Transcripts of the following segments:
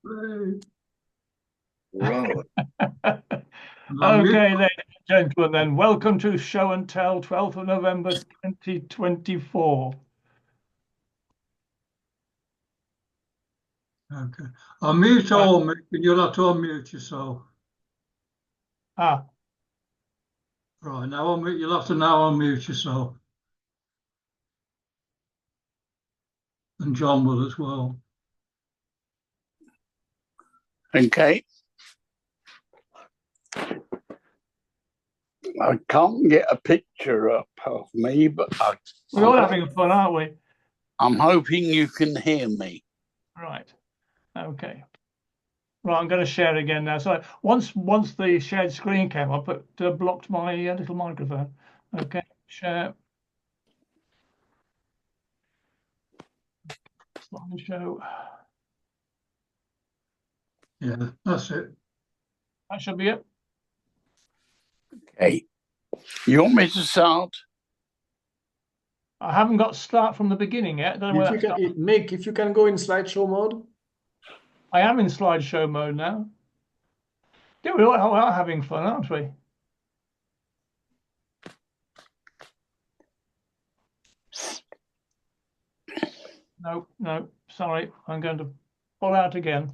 Right. Okay, ladies and gentlemen, then welcome to Show and Tell, 12th of November 2024. Okay. I'll mute all, Mick, and you'll have to unmute yourself. Ah, Right, now you'll have to now unmute yourself. And John will as well. Okay. I can't get a picture up of me, but we're all having fun, aren't we? I'm hoping you can hear me. Right. Okay. Right, I'm going to share again now. So once the shared screen came up, it blocked my little microphone. Okay, share. Slideshow. Yeah, that's it. That should be it. Okay. You want me to start? I haven't got start from the beginning yet. Don't know where Mick, if you can go in slideshow mode. I am in slideshow mode now. Yeah, we all are having fun, aren't we? No, sorry. I'm going to pull out again.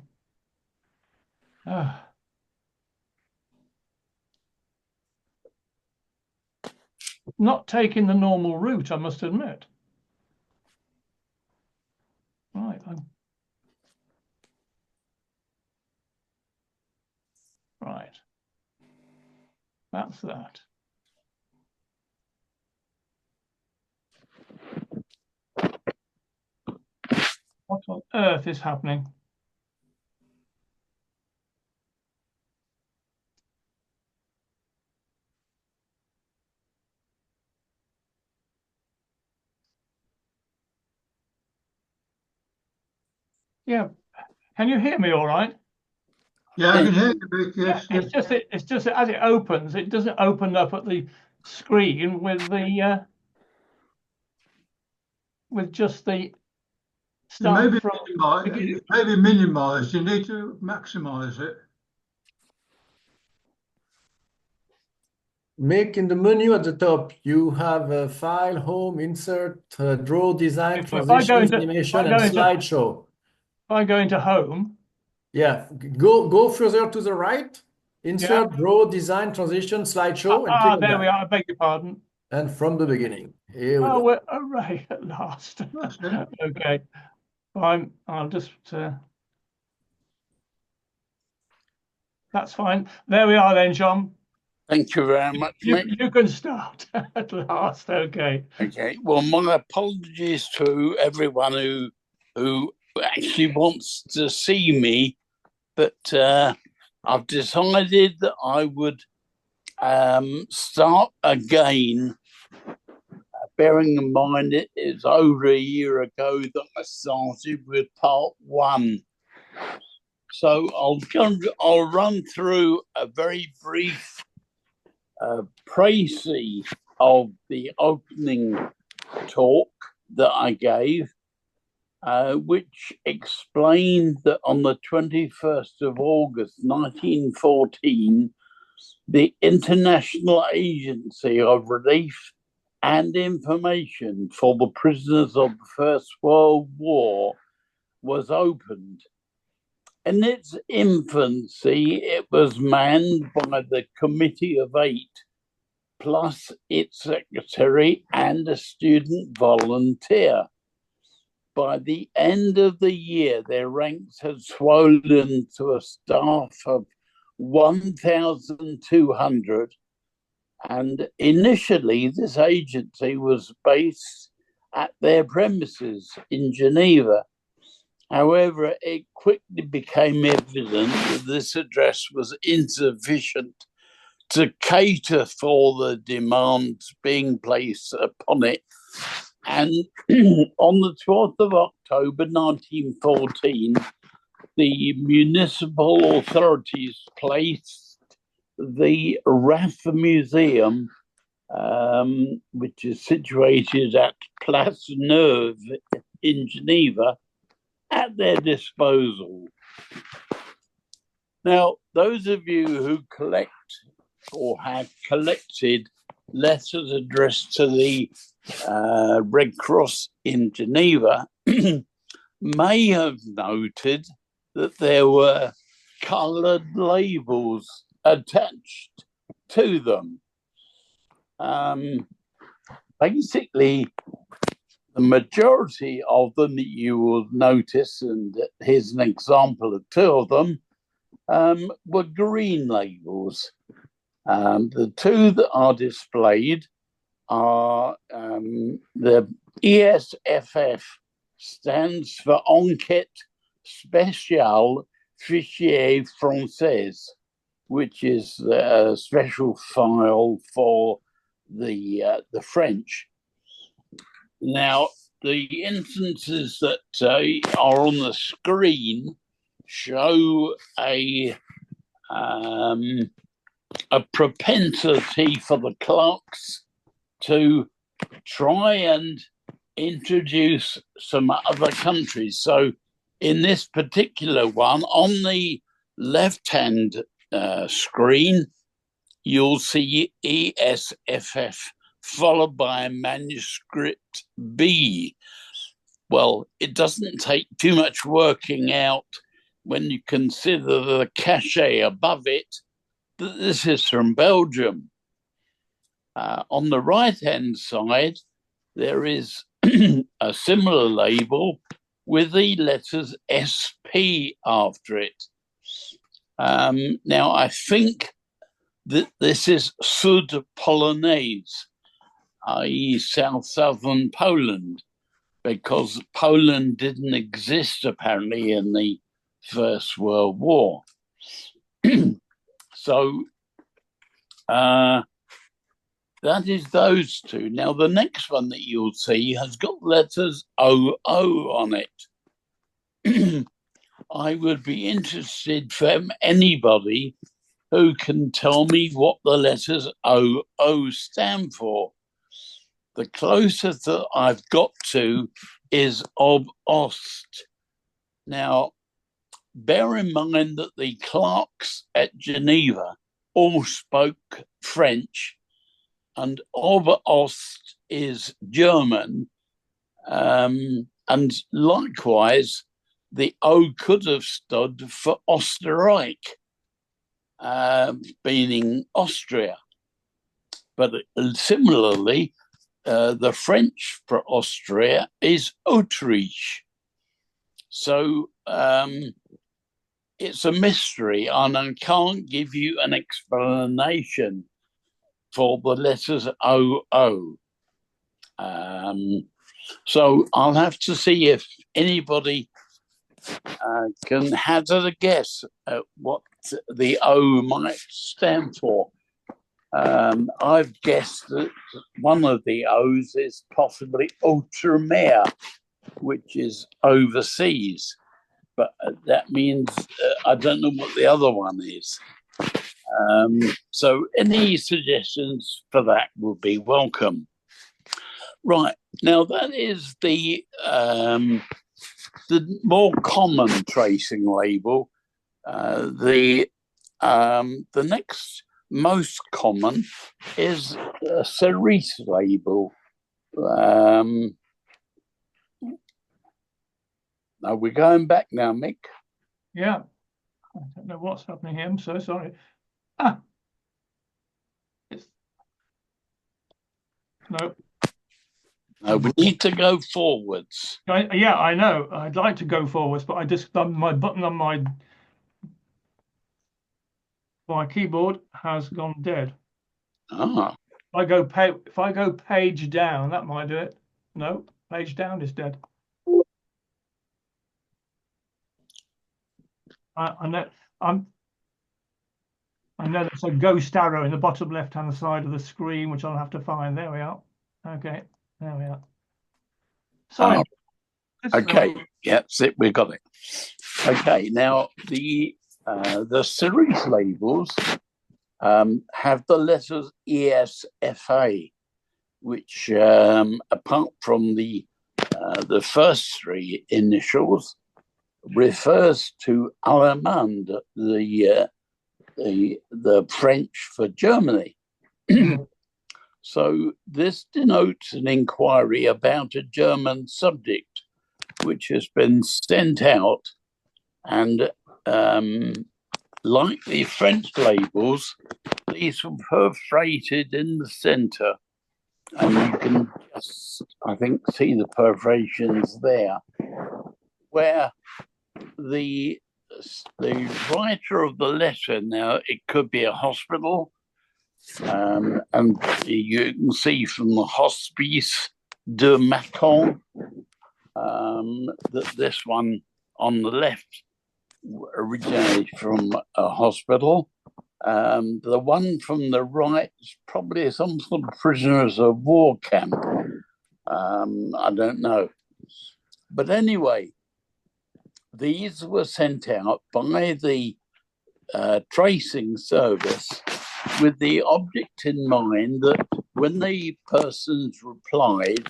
Not taking the normal route, I must admit. Right. Right. That's that. What on earth is happening? Yeah. Can you hear me all right? Yeah, I can hear you, Mick. Yes. Yeah, it's just that as it opens, it doesn't open up at the screen with the with just the stuff from It may be minimized. You need to maximize it. Mick, in the menu at the top, you have a file, home, insert, draw, design, transitions, animation, and slideshow. If I go into home. Yeah, go further to the right. Insert, draw, design, transition, slideshow. And click on there that. we are. I beg your pardon. And from the beginning. Here we go. We're hooray at last. Okay. I'll just. That's fine. There we are then, John. Thank you very much, Mick. You can start at last. Okay. Okay. Well, my apologies to everyone who actually wants to see me, but I've decided that I would start again. Bearing in mind it's over a year ago that I started with part 1. So I'll run through a very brief précis of the opening talk that I gave, which explained that on the 21st of August 1914, the International Agency of Relief and Information for the Prisoners of the First World War was opened. In its infancy, it was manned by the Committee of 8, plus its secretary and a student volunteer. By the end of the year, their ranks had swollen to a staff of 1,200. And initially, this agency was based at their premises in Geneva. However, it quickly became evident that this address was insufficient to cater for the demands being placed upon it. And on the 12th of October 1914, the municipal authorities placed the RAF Museum, which is situated at Place Neuve in Geneva, at their disposal. Now, those of you who collect or have collected letters addressed to the Red Cross in Geneva may have noted that there were coloured labels attached to them. Basically, the majority of them that you will notice, and here's an example of two of them, were green labels. The two that are displayed are the ESFF stands for Enquête Spéciale Fichier Français, which is a special file for the French. Now, the instances that are on the screen show a propensity for the clerks to try and introduce some other countries. So in this particular one, on the left-hand screen, you'll see ESFF followed by a manuscript B. Well, it doesn't take too much working out when you consider the cachet above it that this is from Belgium. On the right-hand side, there is a similar label with the letters SP after it. Now, I think that this is Sud Polonaise, i.e. southern Poland, because Poland didn't exist apparently in the First World War. So that is those two. Now, the next one that you'll see has got letters OO on it. I would be interested from anybody who can tell me what the letters OO stand for. The closest that I've got to is Ob Ost. Now, bear in mind that the clerks at Geneva all spoke French, and Ob Ost is German, and likewise, the O could have stood for Österreich, meaning Austria. But similarly, the French for Austria is Autriche. So it's a mystery, and I can't give you an explanation for the letters OO. So I'll have to see if anybody can hazard a guess at what the O might stand for. I've guessed that one of the O's is possibly Outre-mer, which is overseas. But that means I don't know what the other one is. So any suggestions for that would be welcome. Right, now that is the more common tracing label. The next most common is a cerise label. Now we're going back now, Mick. Yeah, I don't know what's happening here. I'm so sorry. No. No, we need to go forwards. Yeah, I know. I'd like to go forwards, but I just my button on my keyboard has gone dead. Ah. If I go page down, that might do it. No, page down is dead. I know there's a ghost arrow in the bottom left-hand side of the screen, which I'll have to find. There we are. Okay, there we are. Sorry. Okay, yeah, we got it. Okay, now the cerise labels have the letters ESFA, which apart from the first three initials, refers to Allemand, the French for Germany. So this denotes an inquiry about a German subject which has been sent out, and like the French labels, these were perforated in the center, and you can just, I think, see the perforations there, where the writer of the letter, now it could be a hospital, and you can see from the Hospice de Macon that this one on the left originated from a hospital. The one from the right is probably some sort of prisoners of war camp. I don't know. But anyway, these were sent out by the tracing service with the object in mind that when the persons replied,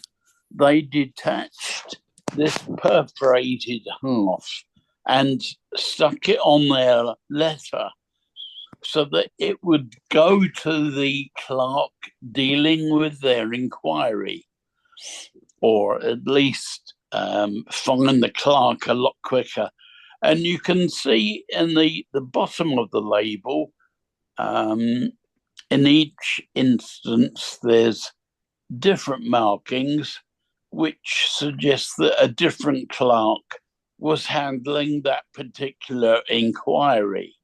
they detached this perforated half and stuck it on their letter so that it would go to the clerk dealing with their inquiry, or at least find the clerk a lot quicker. And you can see in the bottom of the label, in each instance, there's different markings which suggest that a different clerk was handling that particular inquiry.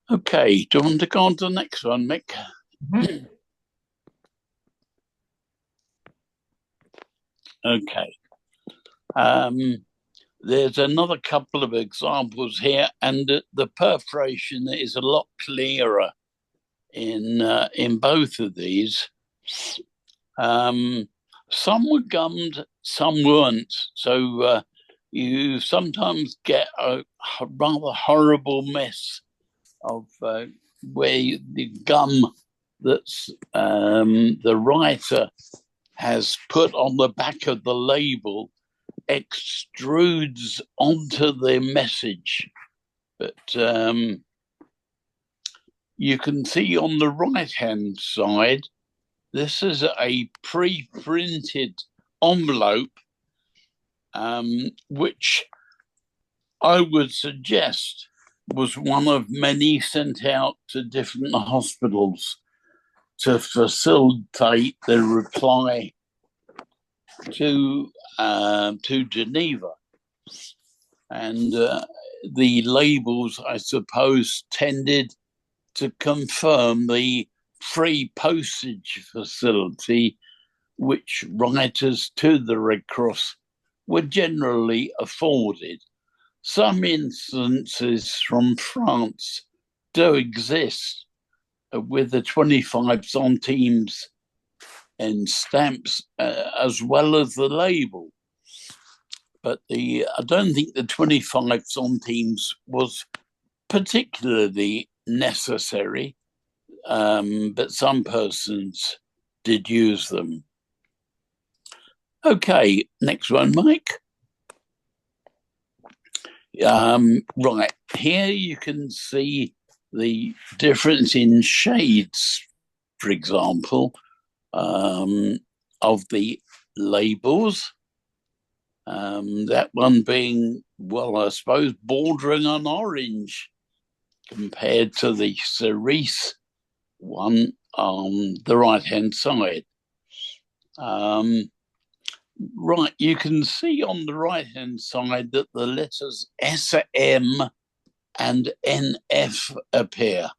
Okay, do you want to go on to the next one, Mick? Mm-hmm. Okay. There's another couple of examples here, and the perforation is a lot clearer in both of these. Some were gummed, some weren't. So you sometimes get a rather horrible mess of where the gum that's the writer has put on the back of the label extrudes onto the message. But you can see on the right-hand side, this is a pre-printed envelope, which I would suggest was one of many sent out to different hospitals to facilitate the reply to Geneva. And the labels, I suppose, tended to confirm the free postage facility which writers to the Red Cross were generally afforded. Some instances from France do exist with the 25 centimes and stamps as well as the label. But I don't think the 25 centimes was particularly necessary, but some persons did use them. Okay, next one, Mike. Right, here you can see the difference in shades, for example, of the labels. That one being, well, I suppose, bordering on orange compared to the cerise one on the right-hand side. Right, you can see on the right-hand side that the letters SM and NF appear.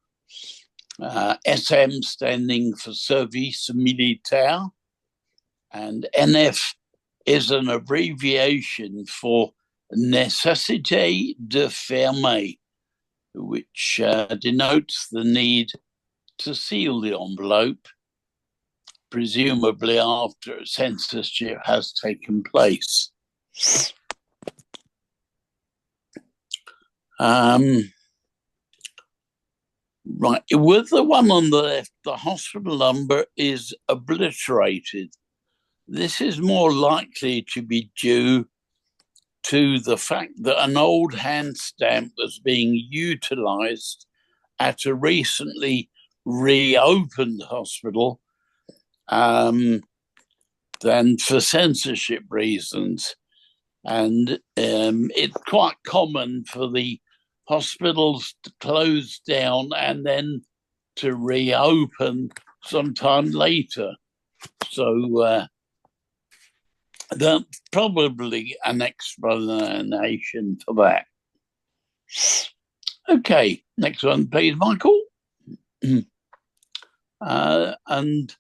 SM standing for Service Militaire, and NF is an abbreviation for Nécessité de fermer, which denotes the need to seal the envelope, presumably after censorship has taken place. Right, with the one on the left, the hospital number is obliterated. This is more likely to be due to the fact that an old hand stamp was being utilised at a recently reopened hospital than for censorship reasons. And it's quite common for the hospitals to close down and then to reopen sometime later. So that's probably an explanation for that. Okay, next one, please, Michael. And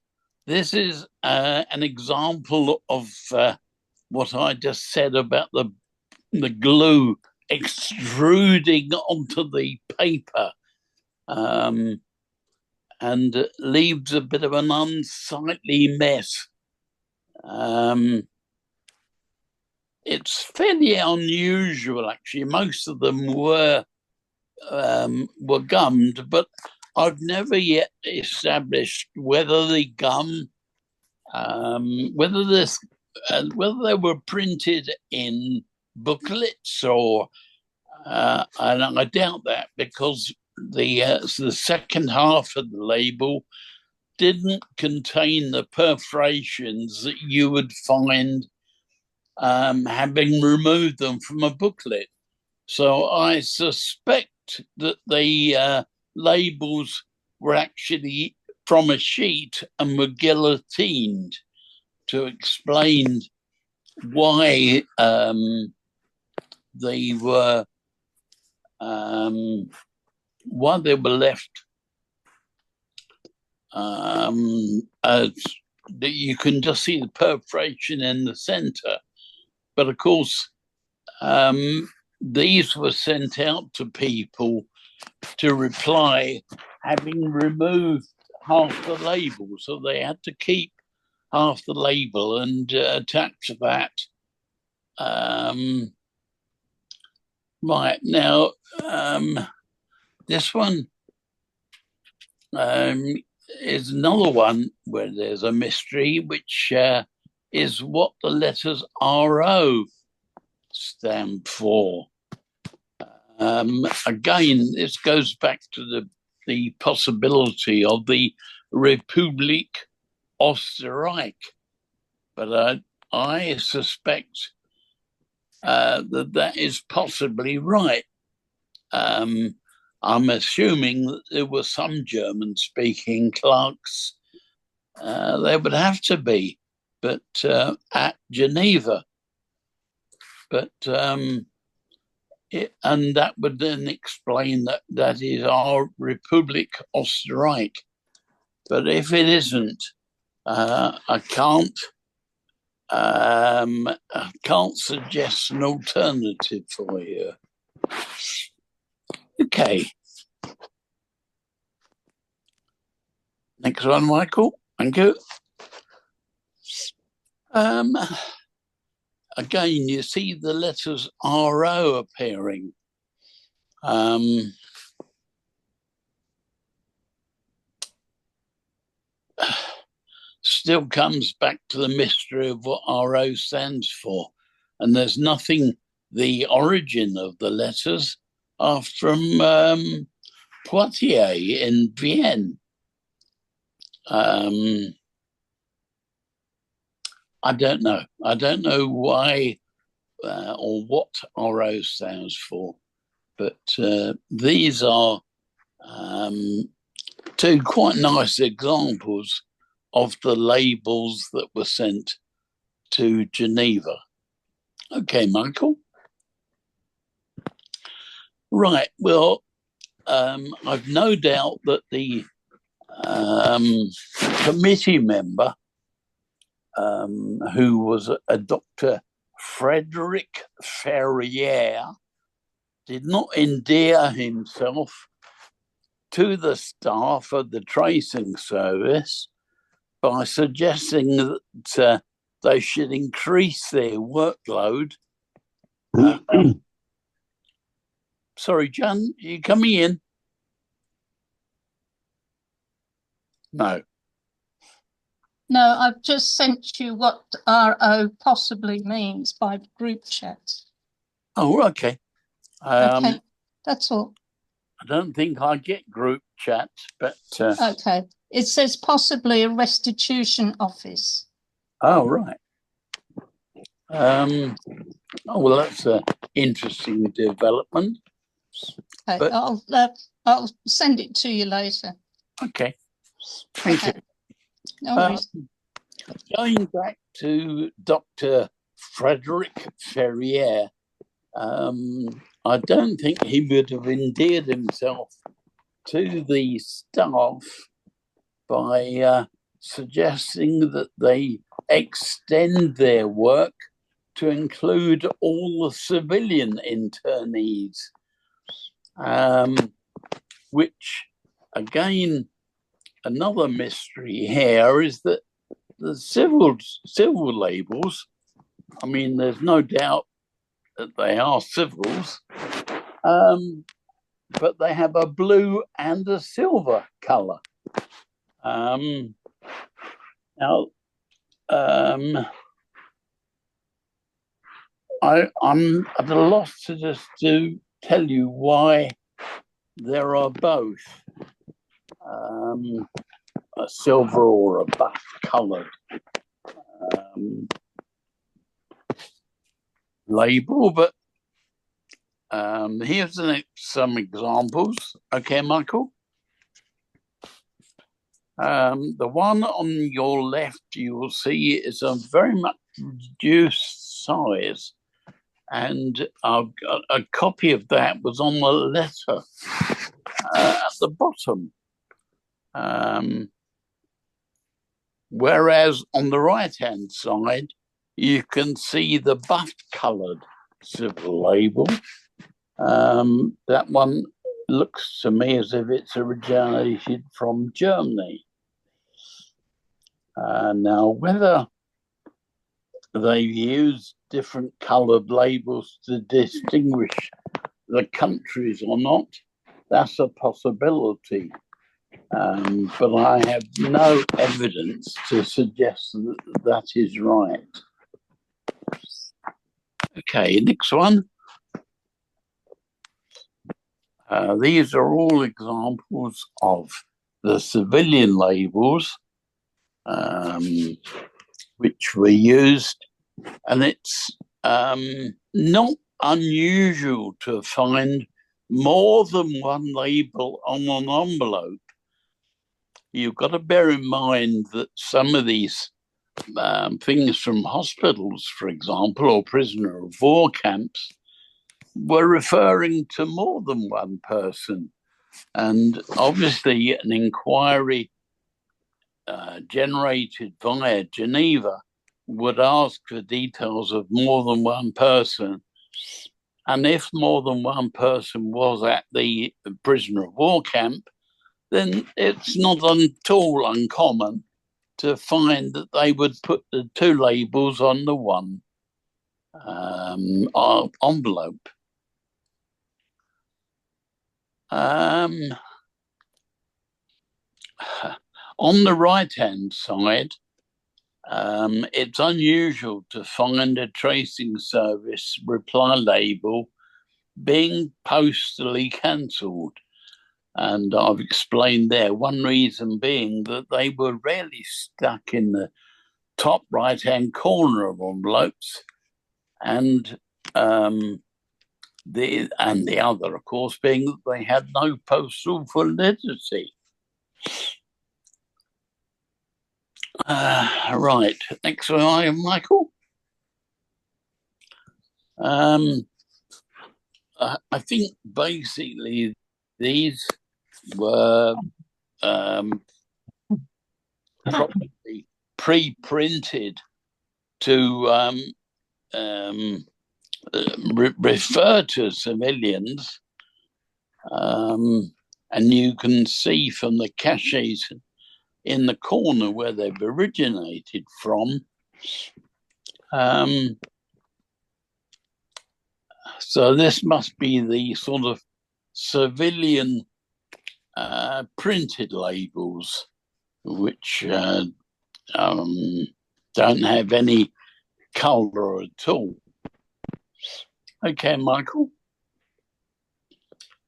this is an example of what I just said about the glue extruding onto the paper and leaves a bit of an unsightly mess. It's fairly unusual, actually. Most of them were gummed, but I've never yet established whether the gum, whether they were printed in booklets or, and I doubt that because the second half of the label didn't contain the perforations that you would find having removed them from a booklet. So I suspect that the labels were actually from a sheet and were guillotined to explain why they were left as that you can just see the perforation in the center. But of course, these were sent out to people to reply having removed half the label. So they had to keep half the label and attach that. Right, now, this one is another one where there's a mystery, which is what the letters RO stand for. Again, this goes back to the possibility of the Republik Oostenrijk, but I suspect that is possibly right. I'm assuming that there were some German-speaking clerks. There would have to be, but at Geneva. But and that would then explain that is our Republik Oostenrijk. But if it isn't, I can't suggest an alternative for you. Okay. Next one, Michael. Thank you. Again, you see the letters RO appearing. Still comes back to the mystery of what RO stands for. And there's nothing, the origin of the letters are from Poitiers in Vienne. I don't know. I don't know why or what RO stands for, but these are two quite nice examples of the labels that were sent to Geneva. Okay, Michael. Right, well, I've no doubt that the committee member who was a Dr. Frederick Ferrier did not endear himself to the staff of the tracing service by suggesting that they should increase their workload. Sorry, John, are you coming in? No. No, I've just sent you what RO possibly means by group chat. Oh, okay. Okay, that's all. I don't think I get group chats, but Okay. It says possibly a restitution office. oh, right. Oh, well, that's an interesting development. Okay, But I'll send it to you later. okay, thank you. No worries. Going back to Dr. Frederick Ferrier, I don't think he would have endeared himself to the staff by suggesting that they extend their work to include all the civilian internees, which, again, another mystery here is that the civil labels, I mean, there's no doubt that they are civils, but they have a blue and a silver colour. Now, I'm at a loss to tell you why there are both a silver or a buff coloured label, but here's some examples. Okay, Michael. The one on your left, you will see, is a very much reduced size. And I've got a copy of that was on the letter at the bottom. Whereas on the right-hand side, you can see the buff-coloured civil label. That one looks to me as if it's originated from Germany. Now, whether they've used different coloured labels to distinguish the countries or not, that's a possibility. But I have no evidence to suggest that that is right. Okay, next one. These are all examples of the civilian labels which were used, and it's not unusual to find more than one label on an envelope. You've got to bear in mind that some of these things from hospitals, for example, or prisoner of war camps, were referring to more than one person. And obviously an inquiry generated via Geneva would ask for details of more than one person. And if more than one person was at the prisoner of war camp, then it's not at all uncommon to find that they would put the two labels on the one envelope. On the right-hand side, it's unusual to find a tracing service reply label being postally cancelled. And I've explained there, one reason being that they were rarely stuck in the top right-hand corner of envelopes, and the other, of course, being that they had no postal validity. Right, next one, Michael. I think basically these were probably pre-printed to refer to civilians, and you can see from the caches in the corner where they've originated from. So this must be the sort of civilian printed labels, which don't have any colour at all. Okay, Michael.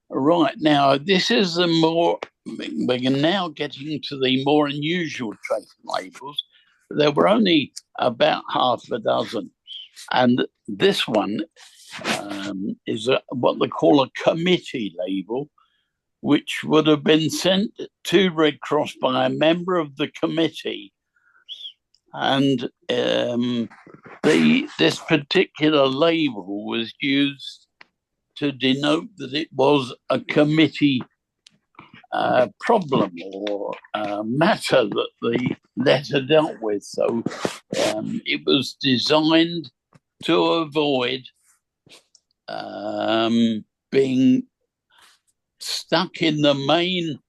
Right, now this is we're now getting to the more unusual trade labels. There were only about half a dozen. And this one is what they call a committee label, which would have been sent to Red Cross by a member of the committee. And this particular label was used to denote that it was a committee problem or matter that the letter dealt with. So it was designed to avoid being stuck in the main.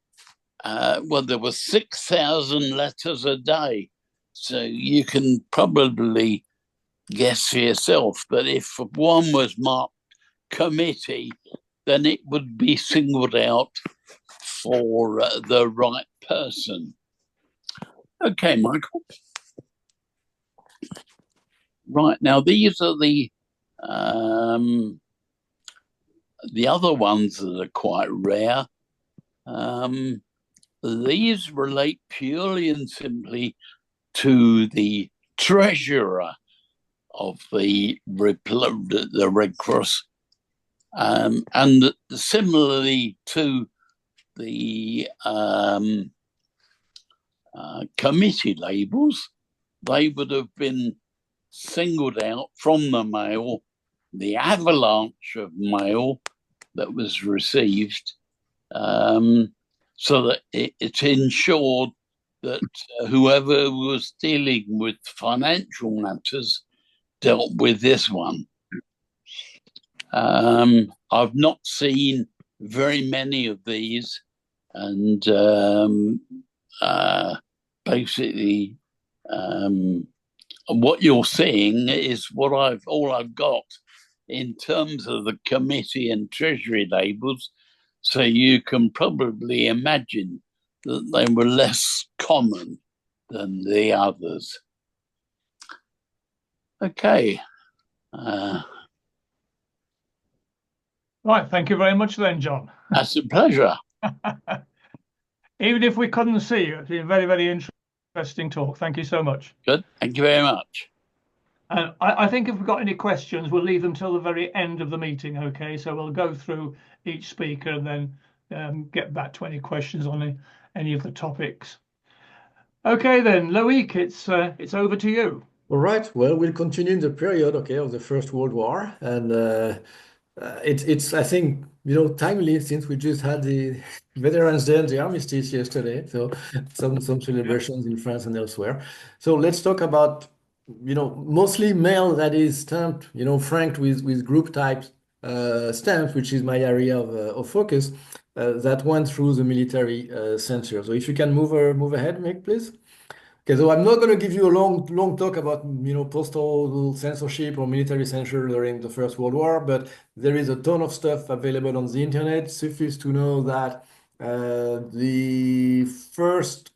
Well, there were 6,000 letters a day. So you can probably guess for yourself, but if one was marked committee, then it would be singled out for the right person. Okay, Michael. Right, now these are the other ones that are quite rare. These relate purely and simply to the treasurer of the Red Cross. And similarly to the committee labels, they would have been singled out from the mail, the avalanche of mail that was received, so that it ensured that whoever was dealing with financial matters dealt with this one. I've not seen very many of these, and basically what you're seeing is all I've got in terms of the committee and treasury labels, so you can probably imagine that they were less common than the others. Okay. Right, thank you very much then, John. That's a pleasure. Even if we couldn't see you, it's been a very, very interesting talk. Thank you so much. Good, thank you very much. And I think if we've got any questions, we'll leave them till the very end of the meeting, okay? So we'll go through each speaker and then get back to any questions on any of the topics. Okay then, Loïc, it's over to you. All right, well, we'll continue in the period, okay, of the First World War. And it's I think, timely, since we just had the Veterans Day and the Armistice yesterday. So some celebrations in France and elsewhere. So let's talk about, mostly mail that is stamped, franked with group type stamps, which is my area of focus, that went through the military censure. So if you can move ahead, Mick, please. Okay, so I'm not going to give you a long talk about, postal censorship or military censure during the First World War, but there is a ton of stuff available on the internet. Suffice to know that the first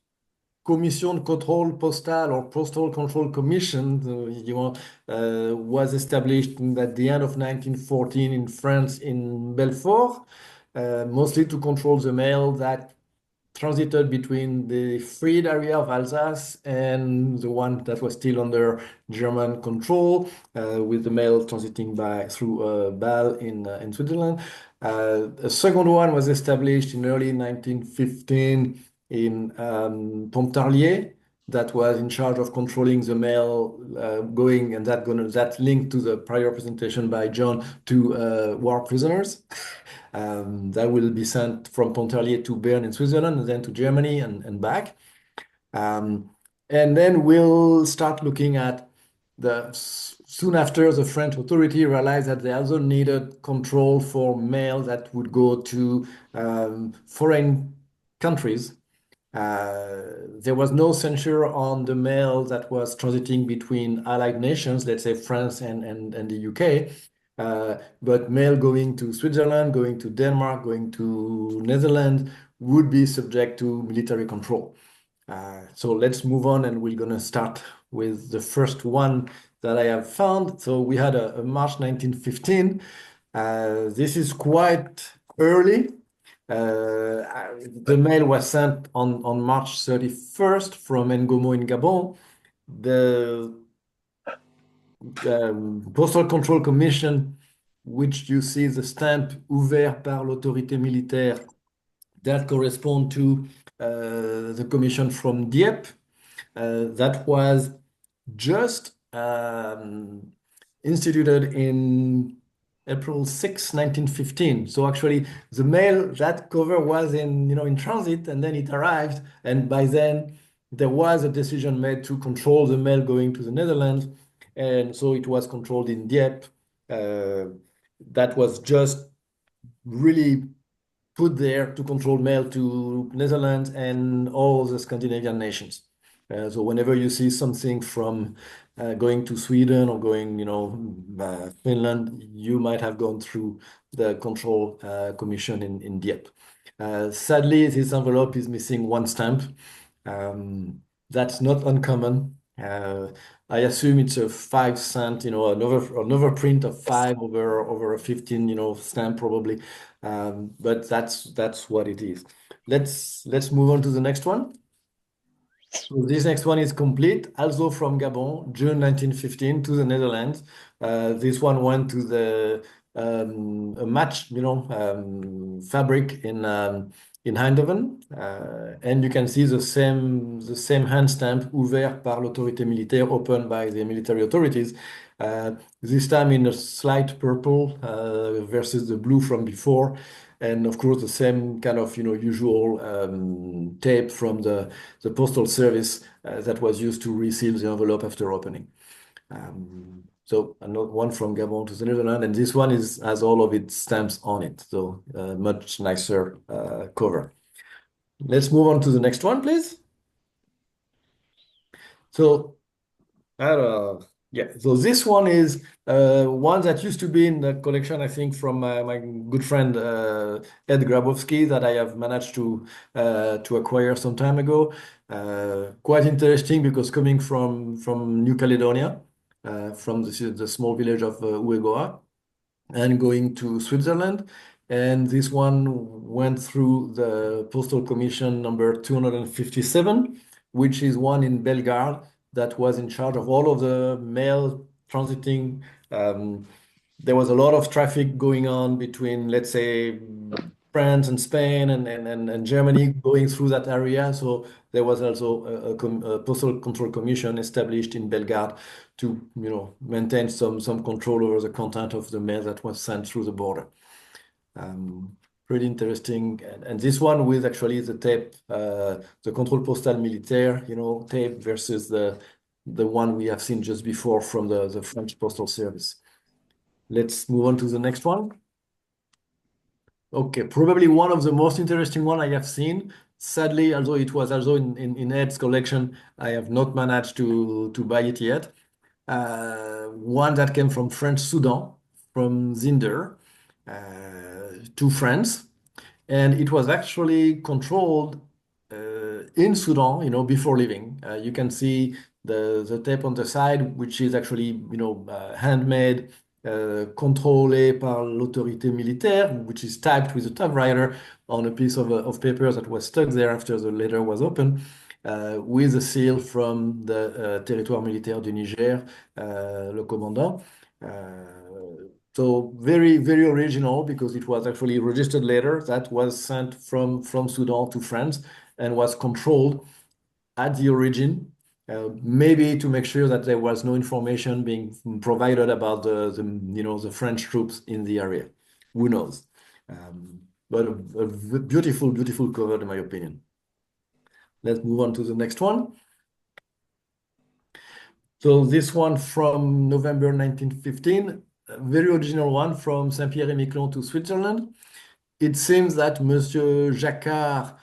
Commission Contrôle Postal or Postal Control Commission, was established at the end of 1914 in France in Belfort, mostly to control the mail that transited between the freed area of Alsace and the one that was still under German control, with the mail transiting through Bâle in Switzerland. A second one was established in early 1915 in Pontarlier, that was in charge of controlling the mail going, and that linked to the prior presentation by John, to war prisoners. That will be sent from Pontarlier to Bern in Switzerland, and then to Germany and back. And then we'll start looking at soon after the French authority realized that they also needed control for mail that would go to foreign countries. There was no censure on the mail that was transiting between allied nations, let's say France and the UK. But mail going to Switzerland, going to Denmark, going to Netherlands would be subject to military control. So let's move on, and we're going to start with the first one that I have found. So we had a March 1915. This is quite early. The mail was sent on March 31st from Ngomo in Gabon. The Postal Control Commission, which you see the stamp ouvert par l'autorité militaire, that correspond to the commission from Dieppe. That was just instituted in April 6, 1915. So actually the mail, that cover was in transit, and then it arrived. And by then there was a decision made to control the mail going to the Netherlands. And so it was controlled in Dieppe. That was just really put there to control mail to Netherlands and all the Scandinavian nations. So whenever you see something from going to Sweden or going, Finland, you might have gone through the control commission in Dieppe. Sadly, this envelope is missing one stamp. That's not uncommon. I assume it's a 5 cent, another print of 5 over a 15, stamp probably. But that's what it is. Let's move on to the next one. So this next one is complete, also from Gabon, June 1915 to the Netherlands. This one went to the a match, fabric in Eindhoven, and you can see the same hand stamp ouvert par l'autorité militaire, opened by the military authorities. This time in a slight purple versus the blue from before, and of course the same kind of usual tape from the postal service that was used to reseal the envelope after opening. So another one from Gabon to the Netherlands, and this one has all of its stamps on it, so much nicer cover. Let's move on to the next one, please. So, so this one is one that used to be in the collection, I think, from my good friend Ed Grabowski, that I have managed to acquire some time ago. Quite interesting because coming from New Caledonia, from the small village of Uegoa, and going to Switzerland. And this one went through the Postal Commission number 257, which is one in Bellegarde that was in charge of all of the mail transiting. There was a lot of traffic going on between, let's say, France and Spain and Germany going through that area. So there was also a Postal Control Commission established in Bellegarde to maintain some control over the content of the mail that was sent through the border. Pretty interesting. And this one with actually the tape, the Contrôle Postal Militaire, tape versus the one we have seen just before from the French Postal Service. Let's move on to the next one. Okay, probably one of the most interesting one I have seen. Sadly, although it was also in Ed's collection, I have not managed to buy it yet. One that came from French Sudan, from Zinder, to France. And it was actually controlled in Sudan, before leaving. You can see the tape on the side, which is actually, handmade, contrôlé par l'autorité militaire, which is typed with a typewriter on a piece of paper that was stuck there after the letter was opened, with a seal from the Territoire Militaire du Niger, le commandant. So very, very original, because it was actually a registered letter that was sent from Sudan to France and was controlled at the origin, maybe to make sure that there was no information being provided about the French troops in the area. Who knows? But a beautiful, beautiful cover, in my opinion. Let's move on to the next one. So this one from November 1915, a very original one from Saint-Pierre-et-Miquelon to Switzerland. It seems that Monsieur Jacquard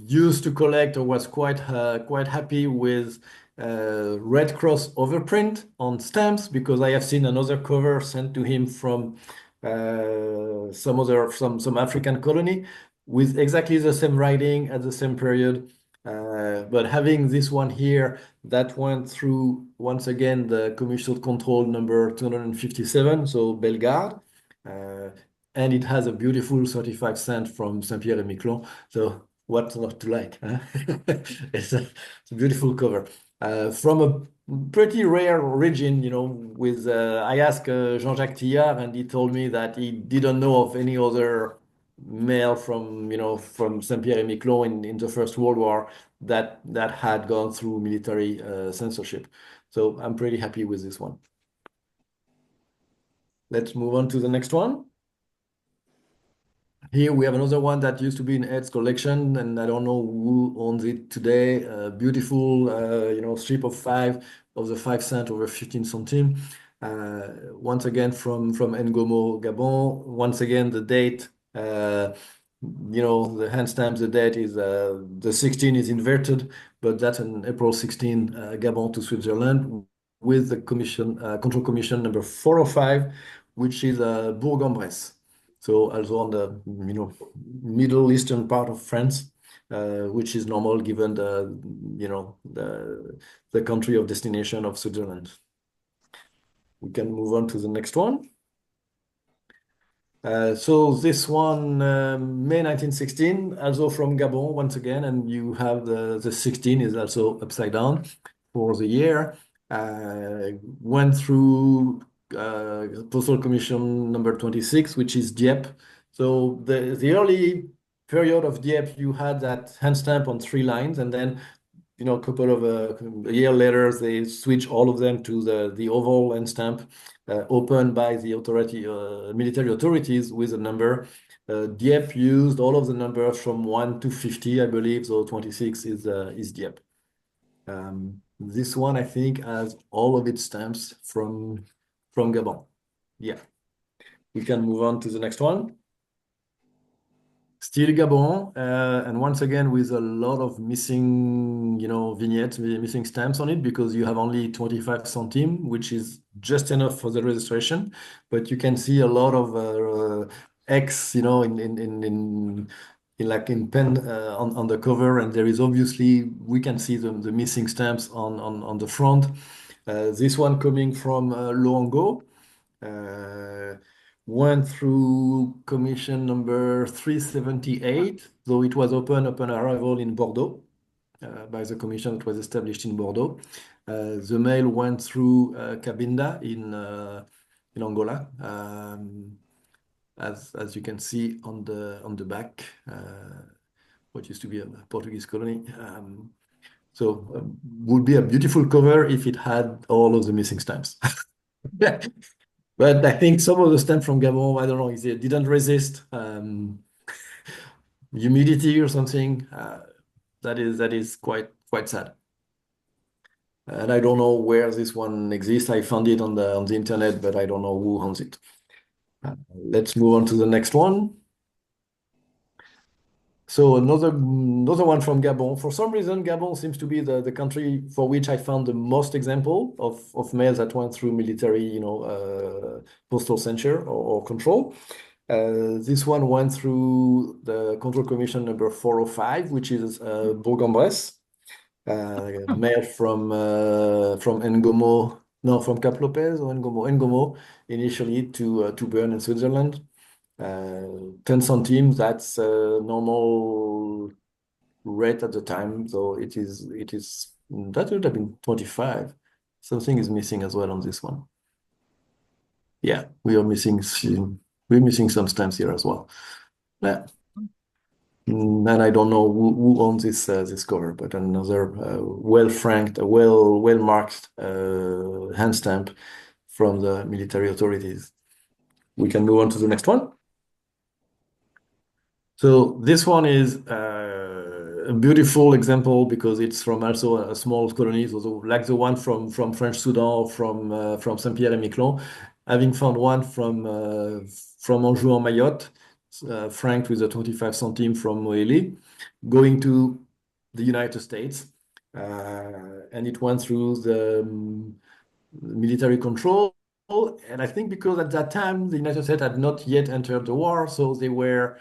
used to collect, or was quite happy with Red Cross overprint on stamps, because I have seen another cover sent to him from some African colony with exactly the same writing at the same period. But having this one here that went through, once again, the commercial control number 257, so Bellegarde. And it has a beautiful 35 cent from Saint-Pierre et Miquelon. So what's not to like? Huh? It's a beautiful cover. From a pretty rare origin, with I asked Jean-Jacques Tillard, and he told me that he didn't know of any other mail from Saint-Pierre et Miquelon in the First World War that had gone through military censorship. So I'm pretty happy with this one. Let's move on to the next one. Here we have another one that used to be in Ed's collection, and I don't know who owns it today. Beautiful, strip of 5 of the 5 cent over 15 centimes. Once again from Ngomo, Gabon. Once again, the date, the hand stamp, the date is the 16 is inverted, but that's an April 16, Gabon to Switzerland, with the control commission number 405, which is Bourg-en-Bresse. So also on the Middle Eastern part of France, which is normal given the country of destination of Switzerland. We can move on to the next one. So this one, May 1916, also from Gabon once again, and you have the 16 is also upside down for the year. Went through Postal Commission number 26, which is Dieppe. So the early period of Dieppe, you had that hand stamp on 3 lines, and then a couple of a year later, they switch all of them to the oval hand stamp opened by the military authorities with a number. Dieppe used all of the numbers from 1 to 50, I believe. So 26 is Dieppe. This one, I think, has all of its stamps from Gabon. Yeah. We can move on to the next one. Still Gabon, and once again with a lot of missing, vignettes, missing stamps on it, because you have only 25 centimes, which is just enough for the registration. But you can see a lot of X, in pen on the cover, and there is obviously we can see the missing stamps on the front. This one coming from Luango. Went through commission number 378, though it was open upon arrival in Bordeaux by the commission that was established in Bordeaux. The mail went through Cabinda in Angola, as you can see on the back, what used to be a Portuguese colony. So would be a beautiful cover if it had all of the missing stamps. But I think some of the stamps from Gabon, I don't know, if they didn't resist humidity or something. That is quite sad. And I don't know where this one exists. I found it on the internet, but I don't know who owns it. Let's move on to the next one. So another one from Gabon. For some reason, Gabon seems to be the country for which I found the most example of mails that went through military, postal censure or control. This one went through the Control Commission number 405, which is Bourg-en-Bresse. Mail from Ngomo, no, from Cap Lopez or Ngomo initially to Bern in Switzerland. 10 centimes, that's normal rate at the time. So it is that would have been 25. Something is missing as well on this one. Yeah, we're missing some stamps here as well. Yeah. And I don't know who owns this cover, but another well-franked, well-marked hand stamp from the military authorities. We can move on to the next one. So this one is a beautiful example because it's from also a small colony, so like the one from French Sudan or from Saint-Pierre et Miquelon. Having found one from Anjou and Mayotte, franked with a 25 centimes from Moélie, going to the United States, and it went through the military control. And I think because at that time the United States had not yet entered the war, so they were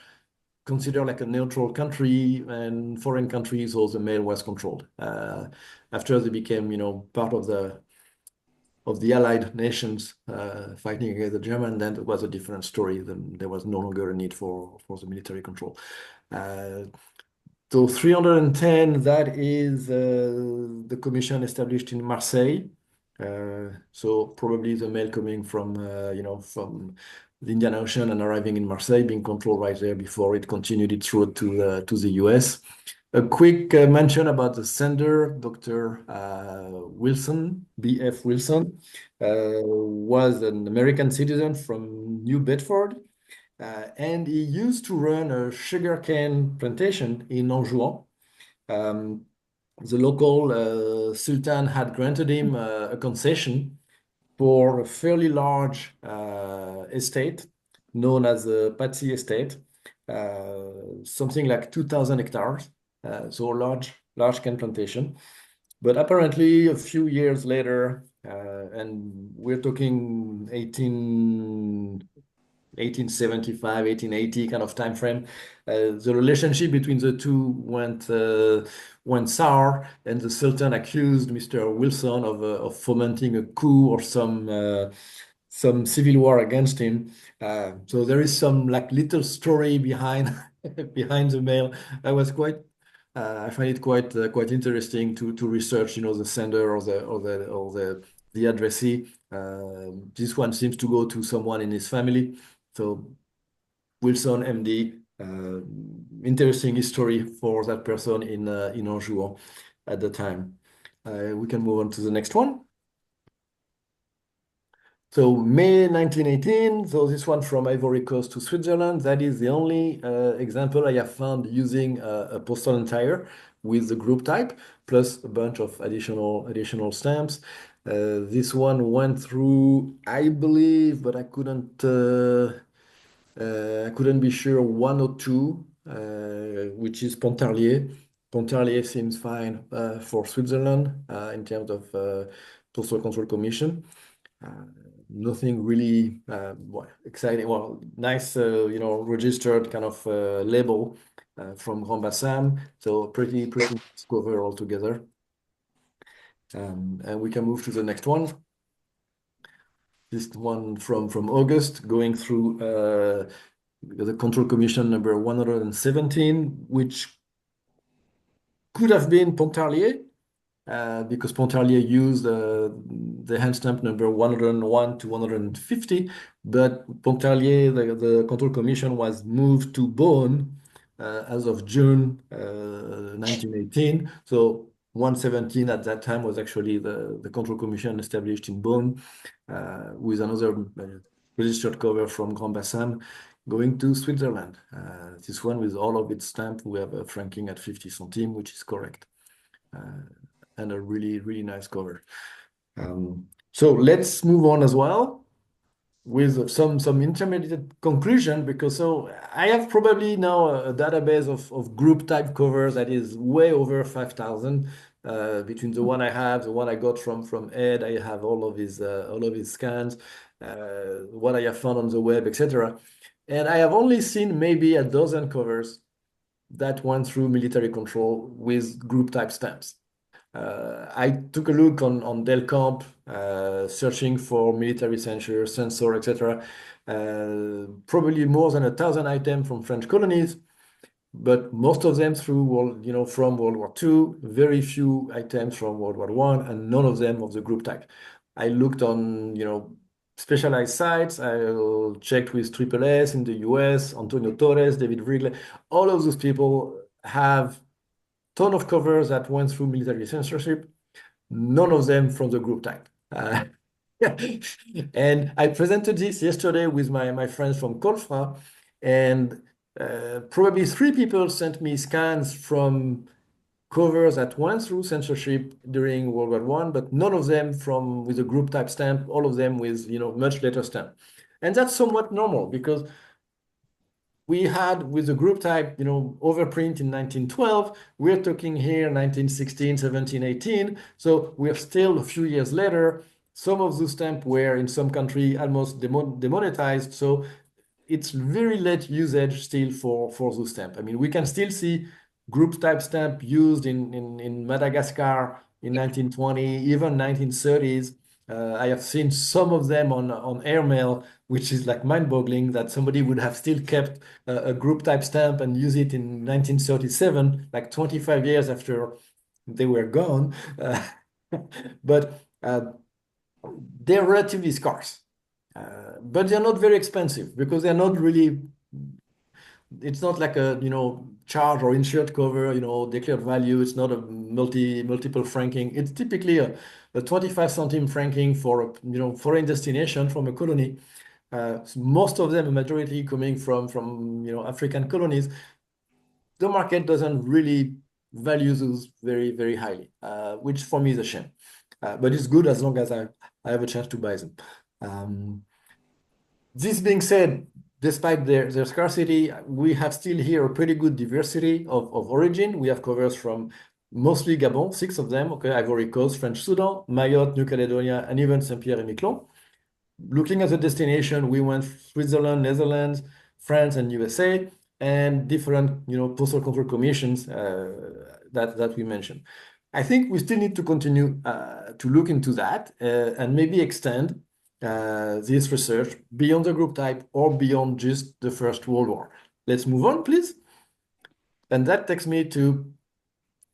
considered like a neutral country, and foreign countries, so the mail was controlled. After they became, part of the Allied nations fighting against the German, then it was a different story. Then there was no longer a need for the military control. So 310, that is the commission established in Marseille. So probably the mail coming from from the Indian Ocean and arriving in Marseille, being controlled right there before it continued its route to the US. A quick mention about the sender, Dr. Wilson, B.F. Wilson, was an American citizen from New Bedford, and he used to run a sugarcane plantation in Anjouan. The local sultan had granted him a concession for a fairly large estate known as the Patsy Estate, something like 2,000 hectares, so large cane plantation. But apparently, a few years later, and we're talking 1875, 1880 kind of time frame, the relationship between the two went sour, and the Sultan accused Mr. Wilson of fomenting a coup or some civil war against him. So there is some like little story behind behind the mail. I find it quite interesting to research, the sender or the addressee. This one seems to go to someone in his family. So Wilson, MD, interesting history for that person in Anjou at the time. We can move on to the next one. So May 1918, so this one from Ivory Coast to Switzerland, that is the only example I have found using a postal entire with the group type, plus a bunch of additional stamps. This one went through, I believe, but I couldn't be sure, 102, which is Pontarlier. Pontarlier seems fine for Switzerland in terms of Postal Control Commission. Nothing really exciting. Well, nice, registered kind of label from Grand Bassam. So pretty nice cover altogether. And we can move to the next one. This one from August, going through the Control Commission number 117, which could have been Pontarlier, because Pontarlier used the hand stamp number 101 to 150, but Pontarlier, the Control Commission, was moved to Beaune as of June 1918. So 117 at that time was actually the Control Commission established in Beaune, with another registered cover from Grand Bassam going to Switzerland. This one with all of its stamp, we have a franking at 50 centimes, which is correct. And a really, really nice cover. So let's move on as well with some intermediate conclusion, because I have probably now a database of group type covers that is way over 5,000. Between the one I have, the one I got from Ed, I have all of his scans, what I have found on the web, etc. And I have only seen maybe a dozen covers that went through military control with group type stamps. I took a look on Delcamp, searching for military censure, censor, etc. Probably more than 1,000 items from French colonies, but most of them from World War II, very few items from World War I, and none of them of the group type. I looked on, specialized sites. I checked with Triple S in the US, Antonio Torres, David Wrigley. All of those people have ton of covers that went through military censorship, none of them from the group type. And I presented this yesterday with my friends from Colfra, and probably 3 people sent me scans from covers that went through censorship during World War I, but none of them with a group type stamp, all of them with much later stamp. And that's somewhat normal, because we had with the group type, overprint in 1912. We're talking here 1916, 17, 18. So we're still a few years later. Some of those stamps were in some country almost demonetized. So it's very late usage still for those stamp. I mean, we can still see group type stamp used in Madagascar in 1920, even 1930s. I have seen some of them on airmail, which is like mind-boggling that somebody would have still kept a group type stamp and use it in 1937, like 25 years after they were gone. But they're relatively scarce. But they're not very expensive because they're not really, it's not like a, charge or insured cover, declared value. It's not a multiple franking. It's typically a 25 centime franking for a, foreign destination from a colony. Most of them, a majority coming from African colonies. The market doesn't really value those very, very highly, which for me is a shame. But it's good as long as I have a chance to buy them. This being said, despite their scarcity, we have still here a pretty good diversity of origin. We have covers from mostly Gabon, 6 of them, okay, Ivory Coast, French Sudan, Mayotte, New Caledonia, and even Saint-Pierre and Miquelon. Looking at the destination, we went Switzerland, Netherlands, France, and USA, and different, postal control commissions that we mentioned. I think we still need to continue to look into that and maybe extend this research beyond the group type or beyond just the First World War. Let's move on, please. And that takes me to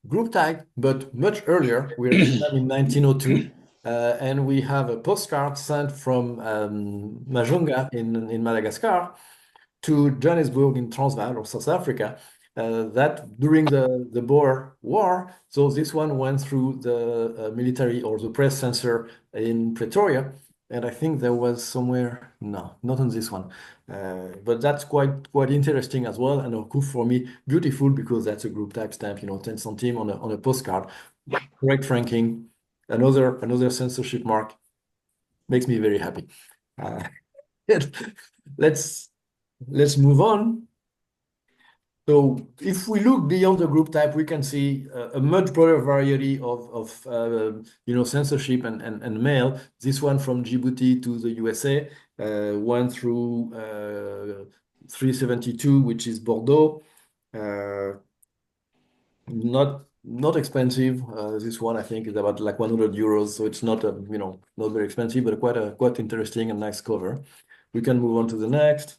group type, but much earlier. We're in 1902. And we have a postcard sent from Majunga in Madagascar to Johannesburg in Transvaal or South Africa. That during the Boer War, so this one went through the military or the press censor in Pretoria. And I think there was somewhere, no, not on this one. But that's quite interesting as well. And of course, for me, beautiful because that's a group type stamp, 10 centime on a postcard. Correct franking. Another censorship mark makes me very happy. Let's move on. So if we look beyond the group type, we can see a much broader variety of censorship and mail. This one from Djibouti to the USA, went through 372, which is Bordeaux. Not expensive. This one I think is about like 100 euros, so it's not not very expensive, but quite interesting and nice cover. We can move on to the next.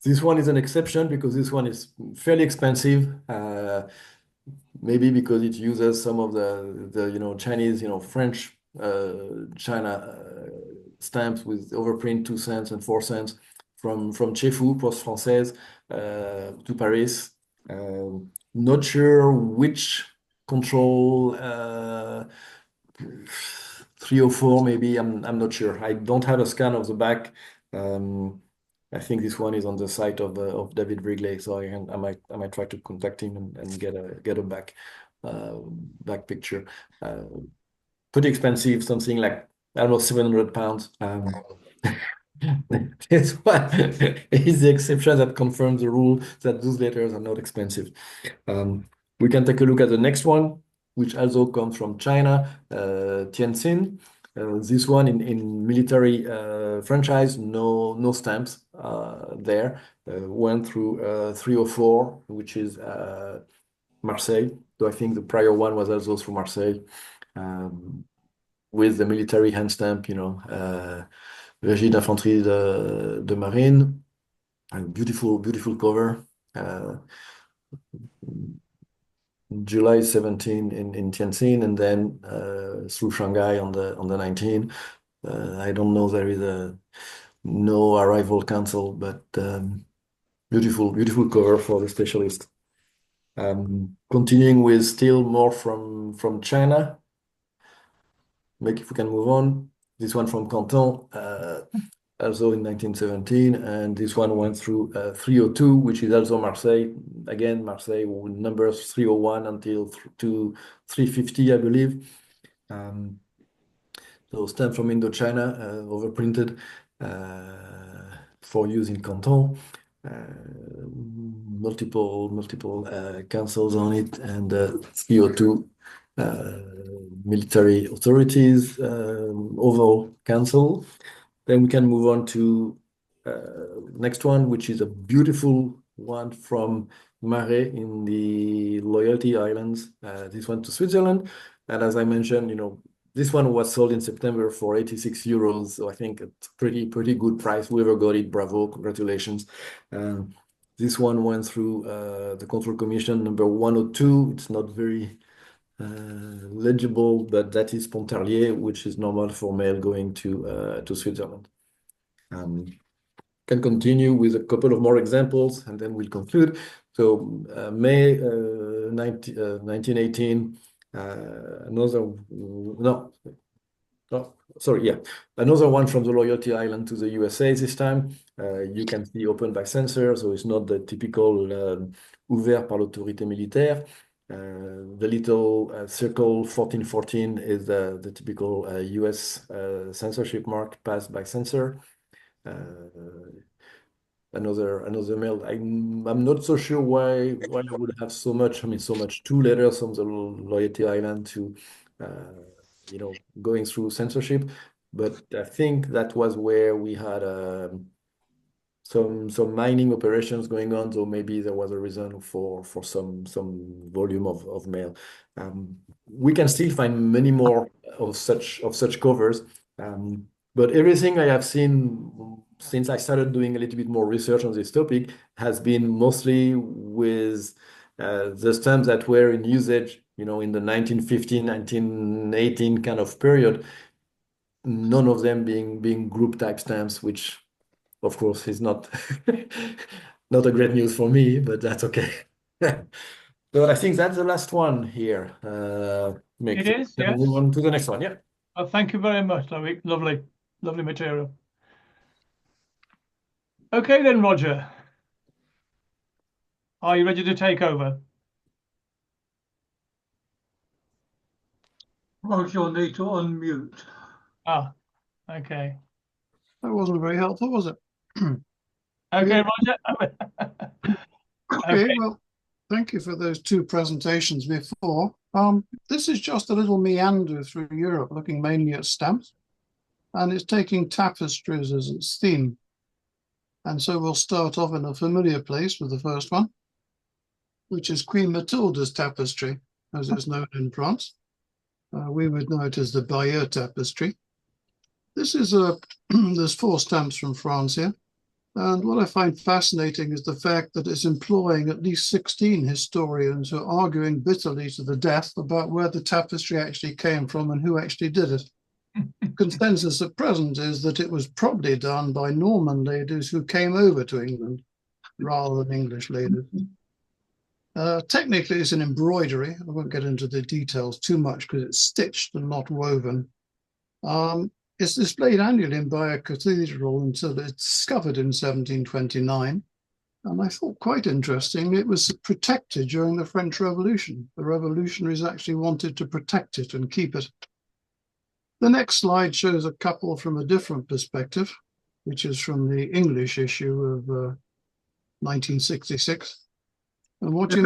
This one is an exception because this one is fairly expensive. Maybe because it uses some of the Chinese, French China stamps with overprint 2 cents and 4 cents from Chefu, Poste Française, to Paris. Not sure which control 304 maybe. I'm not sure. I don't have a scan of the back. I think this one is on the site of David Wrigley, so I might try to contact him and get a back picture. Pretty expensive, something like I don't know, £700. This one is the exception that confirms the rule that those letters are not expensive. We can take a look at the next one, which also comes from China, Tianjin. This one in military franchise, no stamps there. Went through 304, which is Marseille. So I think the prior one was also through Marseille, with the military hand stamp, Régie d'Infanterie de Marine. Beautiful cover. July 17 in Tianjin, and then through Shanghai on the 19. I don't know, there is no arrival cancel, but beautiful cover for the specialist. Continuing with still more from China. Maybe if we can move on. This one from Canton, also in 1917, and this one went through 302, which is also Marseille. Again, Marseille with numbers 301 until to 350, I believe. So stamp from Indochina, overprinted for use in Canton. Multiple cancels on it, and 302 military authorities, overall cancel. Then we can move on to next one, which is a beautiful one from Marais in the Loyalty Islands. This one to Switzerland. And as I mentioned, this one was sold in September for 86 euros. So I think it's pretty good price. Whoever got it, bravo, congratulations. This one went through the Control Commission number 102. It's not very legible, but that is Pontarlier, which is normal for mail going to Switzerland. Can continue with a couple of more examples, and then we'll conclude. So May 1918, another one from the Loyalty Island to the USA this time. You can see open by censor, so it's not the typical ouvert par l'autorité militaire. The little circle 1414 is the typical US censorship mark passed by censor. Another mail. I'm not so sure why I would have so much. I mean, so much 2 letters from the Loyalty Island to going through censorship, but I think that was where we had some mining operations going on, so maybe there was a reason for some volume of mail. We can still find many more of such covers, but everything I have seen since I started doing a little bit more research on this topic has been mostly with the stamps that were in usage, in the 1915, 1918 kind of period. None of them being group type stamps, which of course is not not a great news for me, but that's okay. So I think that's the last one here. It is, yes. Move on to the next one. Yeah. Oh, thank you very much, Loïc. Lovely material. Okay then, Roger. Are you ready to take over? Roger, you'll need to unmute. Okay. That wasn't very helpful, was it? Okay, Roger. Okay, well, thank you for those 2 presentations before. This is just a little meander through Europe, looking mainly at stamps, and it's taking tapestries as its theme. And so we'll start off in a familiar place with the first one, which is Queen Matilda's tapestry, as it's known in France. We would know it as the Bayeux tapestry. This is there's 4 stamps from France here. And what I find fascinating is the fact that it's employing at least 16 historians who are arguing bitterly to the death about where the tapestry actually came from and who actually did it. Consensus at present is that it was probably done by Norman ladies who came over to England rather than English ladies. Technically, it's an embroidery. I won't get into the details too much because it's stitched and not woven. It's displayed annually in Bayeux Cathedral until it's discovered in 1729. And I thought quite interesting, it was protected during the French Revolution. The revolutionaries actually wanted to protect it and keep it. The next slide shows a couple from a different perspective, which is from the English issue of 1966. And what you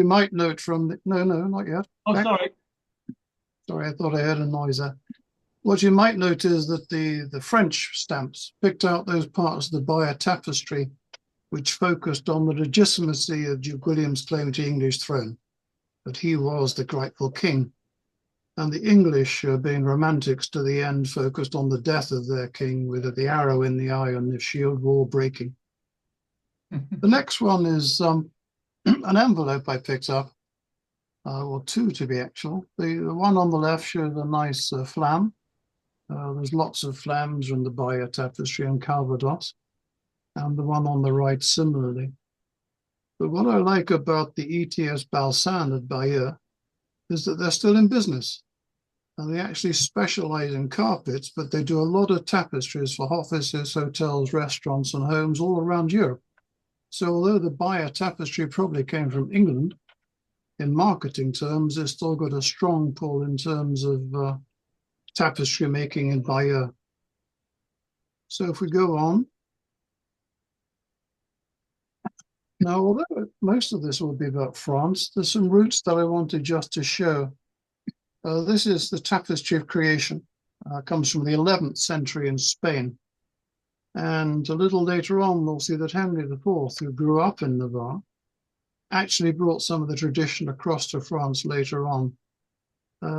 might note from the, no, not yet. Oh, sorry. Sorry, I thought I heard a noise there. What you might note is that the French stamps picked out those parts of the Bayeux tapestry which focused on the legitimacy of Duke William's claim to the English throne, that he was the rightful king. And the English, being romantics to the end, focused on the death of their king with the arrow in the eye and the shield wall breaking. The next one is an envelope I picked up, or 2 to be actual. The one on the left shows a nice flam. There's lots of flams from the Bayeux tapestry and Calvados, and the one on the right similarly. But what I like about the ETS Balsan at Bayeux is that they're still in business. And they actually specialize in carpets, but they do a lot of tapestries for offices, hotels, restaurants, and homes all around Europe. So although the Bayeux tapestry probably came from England, in marketing terms, it's still got a strong pull in terms of tapestry making in Bayeux. So if we go on. Now, although most of this will be about France, there's some routes that I wanted just to show. This is the Tapestry of Creation. Comes from the 11th century in Spain. And a little later on, we'll see that Henry IV, who grew up in Navarre, actually brought some of the tradition across to France later on.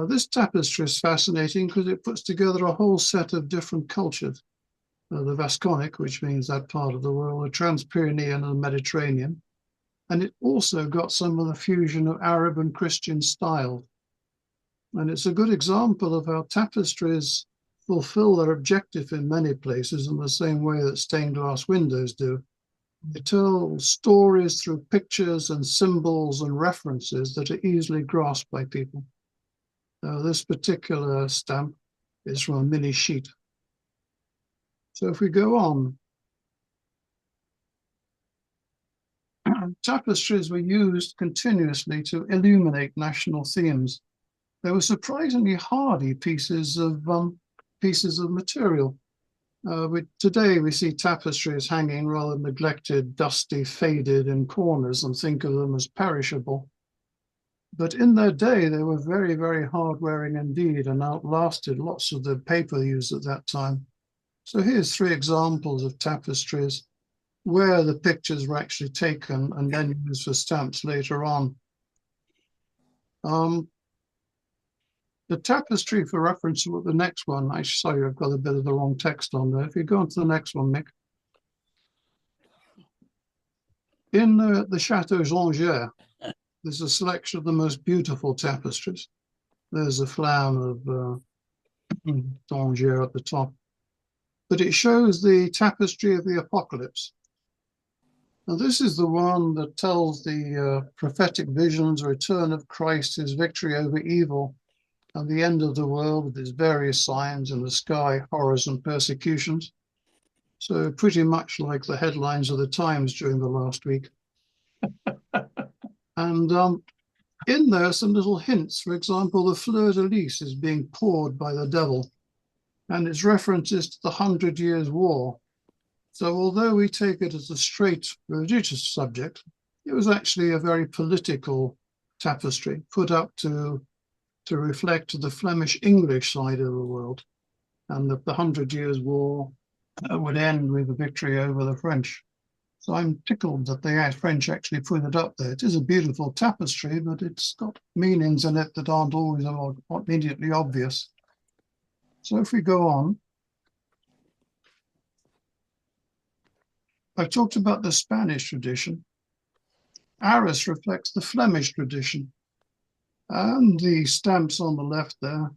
This tapestry is fascinating because it puts together a whole set of different cultures. The Vasconic, which means that part of the world, the Trans-Pyrenean and the Mediterranean. And it also got some of the fusion of Arab and Christian style. And it's a good example of how tapestries fulfill their objective in many places in the same way that stained glass windows do. They tell stories through pictures and symbols and references that are easily grasped by people. This particular stamp is from a mini sheet. So if we go on, tapestries were used continuously to illuminate national themes. They were surprisingly hardy pieces of material. Today we see tapestries hanging rather neglected, dusty, faded in corners and think of them as perishable. But in their day, they were very, very hard-wearing indeed and outlasted lots of the paper used at that time. So here's 3 examples of tapestries where the pictures were actually taken and then used for stamps later on. The tapestry, for reference to the next one, I sorry, I've got a bit of the wrong text on there. If you go on to the next one, Mick. In the Chateau Jongère, there's a selection of the most beautiful tapestries. There's a flamme of Jongère at the top. But it shows the tapestry of the Apocalypse. Now, this is the one that tells the prophetic visions, return of Christ, his victory over evil, and the end of the world with its various signs in the sky, horrors and persecutions. So pretty much like the headlines of the Times during the last week. And in there, some little hints. For example, the fleur-de-lis is being poured by the devil, and its references to the 100 Years' War. So although we take it as a straight religious subject, it was actually a very political tapestry put up to reflect the Flemish-English side of the world, and that the 100 Years' War would end with a victory over the French. So I'm tickled that the French actually put it up there. It is a beautiful tapestry, but it's got meanings in it that aren't always immediately obvious. So if we go on, I've talked about the Spanish tradition. Arras reflects the Flemish tradition. And the stamps on the left there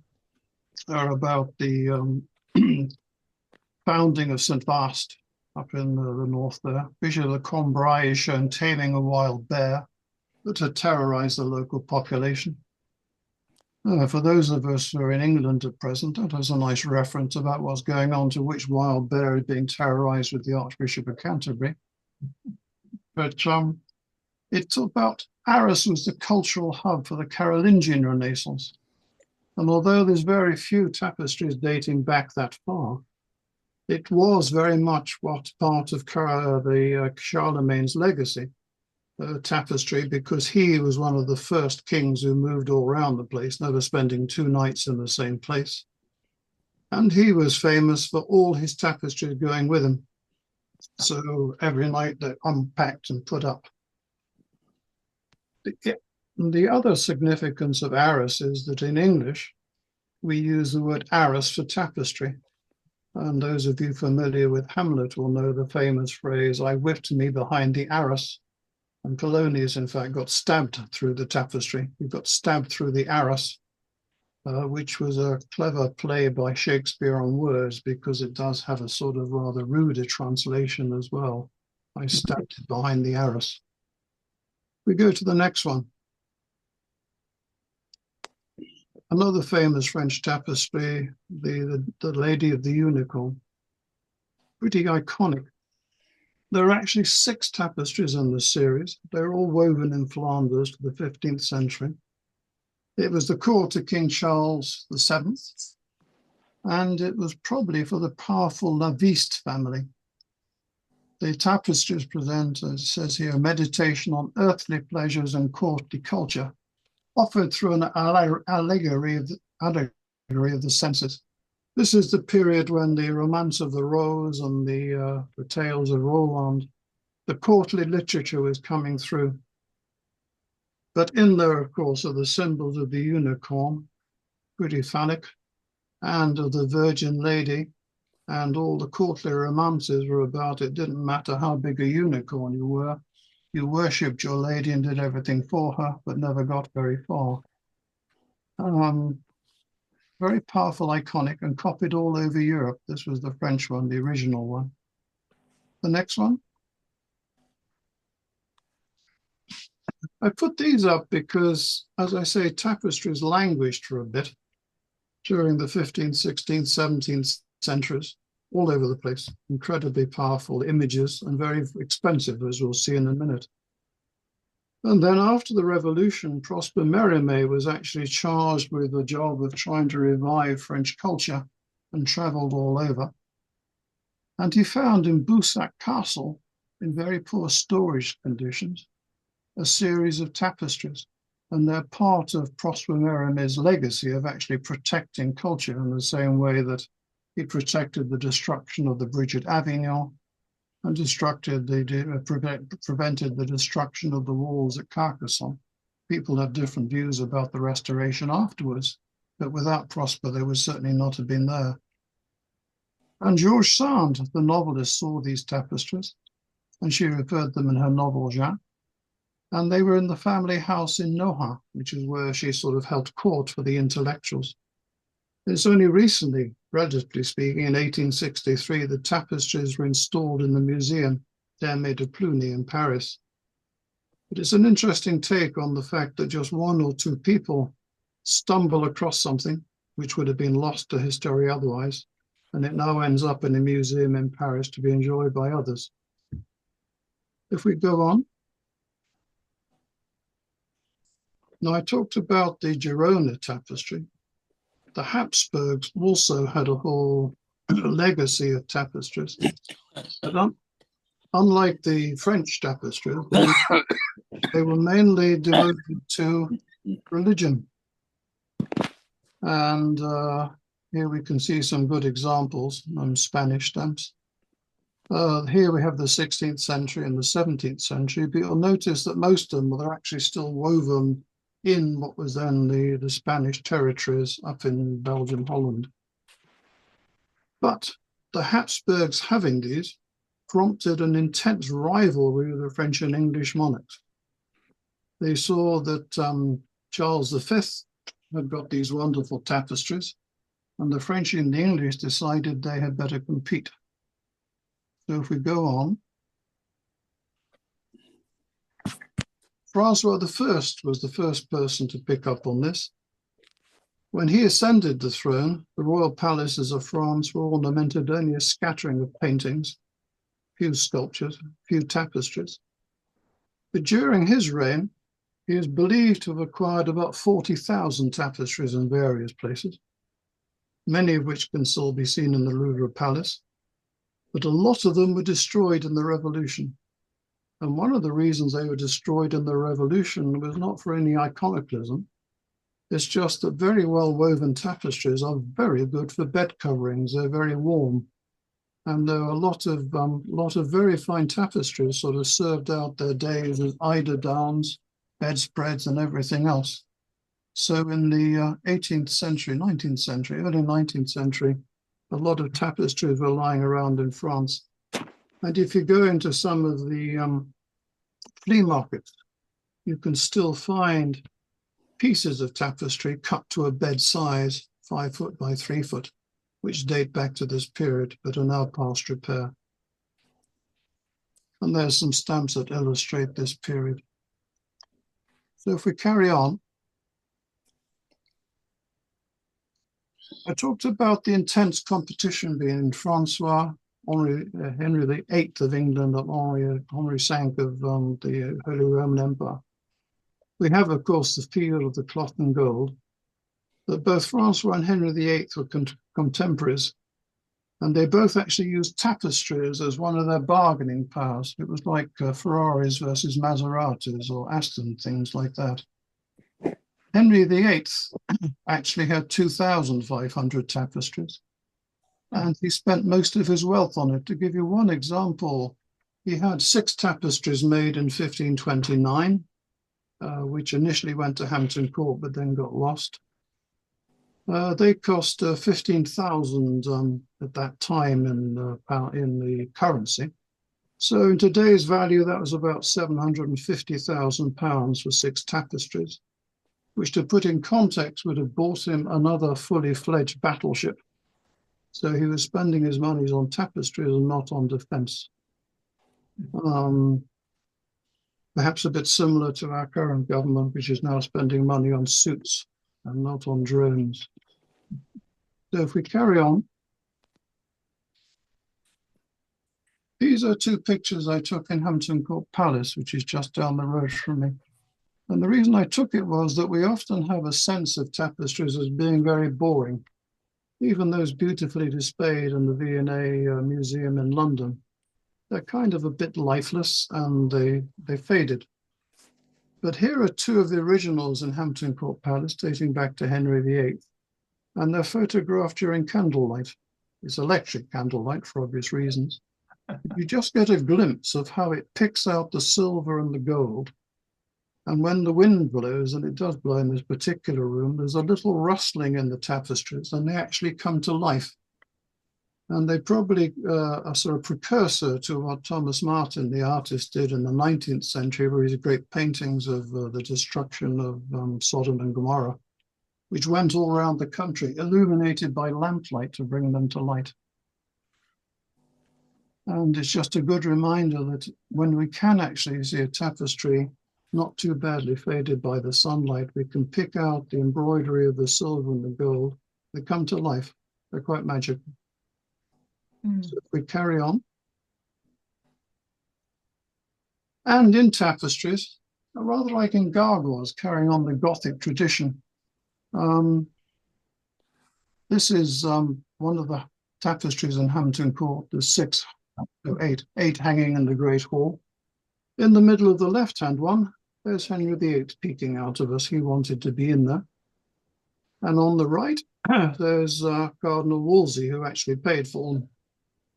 are about the founding of St. Vast up in the north there. Bishop of Cambrai is shown taming a wild bear that had terrorized the local population. For those of us who are in England at present, that has a nice reference about what's going on to which wild bear is being terrorized with the Archbishop of Canterbury. But it's about Arras was the cultural hub for the Carolingian Renaissance. And although there's very few tapestries dating back that far, it was very much what part of Charlemagne's legacy, tapestry, because he was one of the first kings who moved all around the place, never spending 2 nights in the same place. And he was famous for all his tapestries going with him. So every night they're unpacked and put up. The other significance of Arras is that in English, we use the word Arras for tapestry. And those of you familiar with Hamlet will know the famous phrase, I whipped me behind the arras. And Colonies, in fact, got stabbed through the tapestry. He got stabbed through the arras, which was a clever play by Shakespeare on words, because it does have a sort of rather ruder translation as well. I stabbed it behind the arras. We go to the next one. Another famous French tapestry, the Lady of the Unicorn. Pretty iconic. There are actually 6 tapestries in this series. They're all woven in Flanders to the 15th century. It was the court of King Charles VII, and it was probably for the powerful La Viste family. The tapestries present, as it says here, meditation on earthly pleasures and courtly culture. offered through an allegory of the senses. This is the period when the Romance of the Rose and the Tales of Roland, the courtly literature was coming through. But in there, of course, are the symbols of the unicorn, pretty phallic, and of the Virgin Lady, and all the courtly romances were about it didn't matter how big a unicorn you were, you worshipped your lady and did everything for her, but never got very far. Very powerful, iconic, and copied all over Europe. This was the French one, the original one. The next one. I put these up because, as I say, tapestries languished for a bit during the 15th, 16th, 17th centuries, all over the place. Incredibly powerful images and very expensive, as we'll see in a minute. And then after the revolution, Prosper Mérimée was actually charged with the job of trying to revive French culture and traveled all over. And he found in Boussac Castle, in very poor storage conditions, a series of tapestries. And they're part of Prosper Mérimée's legacy of actually protecting culture in the same way that he protected the destruction of the bridge at Avignon and prevented the destruction of the walls at Carcassonne. People have different views about the restoration afterwards, but without Prosper, they would certainly not have been there. And George Sand, the novelist, saw these tapestries, and she referred them in her novel Jeanne. And they were in the family house in Nohant, which is where she sort of held court for the intellectuals. It's only recently, relatively speaking, in 1863, the tapestries were installed in the Museum d'Hermé de Cluny in Paris. But it's an interesting take on the fact that just one or two people stumble across something which would have been lost to history otherwise, and it now ends up in a museum in Paris to be enjoyed by others. If we go on. Now, I talked about the Girona tapestry. The Habsburgs also had a whole legacy of tapestries. But unlike the French tapestries, they were mainly devoted to religion. And here we can see some good examples on Spanish stamps. Here we have the 16th century and the 17th century, but you'll notice that most of them are actually still woven in what was then the Spanish territories up in Belgium, Holland. But the Habsburgs having these prompted an intense rivalry with the French and English monarchs. They saw that Charles V had got these wonderful tapestries, and the French and the English decided they had better compete. So if we go on, Francois I was the first person to pick up on this. When he ascended the throne, the royal palaces of France were ornamented only a scattering of paintings, few sculptures, few tapestries. But during his reign, he is believed to have acquired about 40,000 tapestries in various places, many of which can still be seen in the Louvre Palace, but a lot of them were destroyed in the Revolution. And one of the reasons they were destroyed in the Revolution was not for any iconoclasm. It's just that very well woven tapestries are very good for bed coverings. They're very warm. And there are a lot of very fine tapestries sort of served out their days with eiderdowns, bedspreads, and everything else. So in the 18th century, 19th century, early 19th century, a lot of tapestries were lying around in France. And if you go into some of the flea markets, you can still find pieces of tapestry cut to a bed size, 5 foot by 3 foot, which date back to this period, but are now past repair. And there's some stamps that illustrate this period. So if we carry on, I talked about the intense competition between Henry VIII of England and Henry V of the Holy Roman Empire. We have, of course, the field of the cloth and gold, but both Francois and Henry VIII were contemporaries, and they both actually used tapestries as one of their bargaining powers. It was like Ferraris versus Maseratis or Aston, things like that. Henry VIII actually had 2,500 tapestries, and he spent most of his wealth on it. To give you one example, he had 6 tapestries made in 1529, which initially went to Hampton Court but then got lost. They cost 15,000 at that time in the currency. So in today's value, that was about £750,000 for 6 tapestries, which, to put in context, would have bought him another fully fledged battleship. So he was spending his money on tapestries and not on defense. Perhaps a bit similar to our current government, which is now spending money on suits and not on drones. So if we carry on, these are 2 pictures I took in Hampton Court Palace, which is just down the road from me. And the reason I took it was that we often have a sense of tapestries as being very boring. Even those beautifully displayed in the V&A Museum in London, they're kind of a bit lifeless and they faded. But here are 2 of the originals in Hampton Court Palace dating back to Henry VIII. And they're photographed during candlelight. It's electric candlelight for obvious reasons. You just get a glimpse of how it picks out the silver and the gold. And when the wind blows, and it does blow in this particular room, there's a little rustling in the tapestries and they actually come to life. And they probably are sort of precursor to what Thomas Martin, the artist, did in the 19th century, where he had great paintings of the destruction of Sodom and Gomorrah, which went all around the country, illuminated by lamplight to bring them to light. And it's just a good reminder that when we can actually see a tapestry not too badly faded by the sunlight, we can pick out the embroidery of the silver and the gold. They come to life. They're quite magical. So if we carry on. And in tapestries, rather like in gargoyles, carrying on the Gothic tradition. This is one of the tapestries in Hampton Court. There's 8 hanging in the Great Hall. In the middle of the left-hand one, there's Henry VIII peeking out of us. He wanted to be in there. And on the right, there's Cardinal Wolsey, who actually paid for them.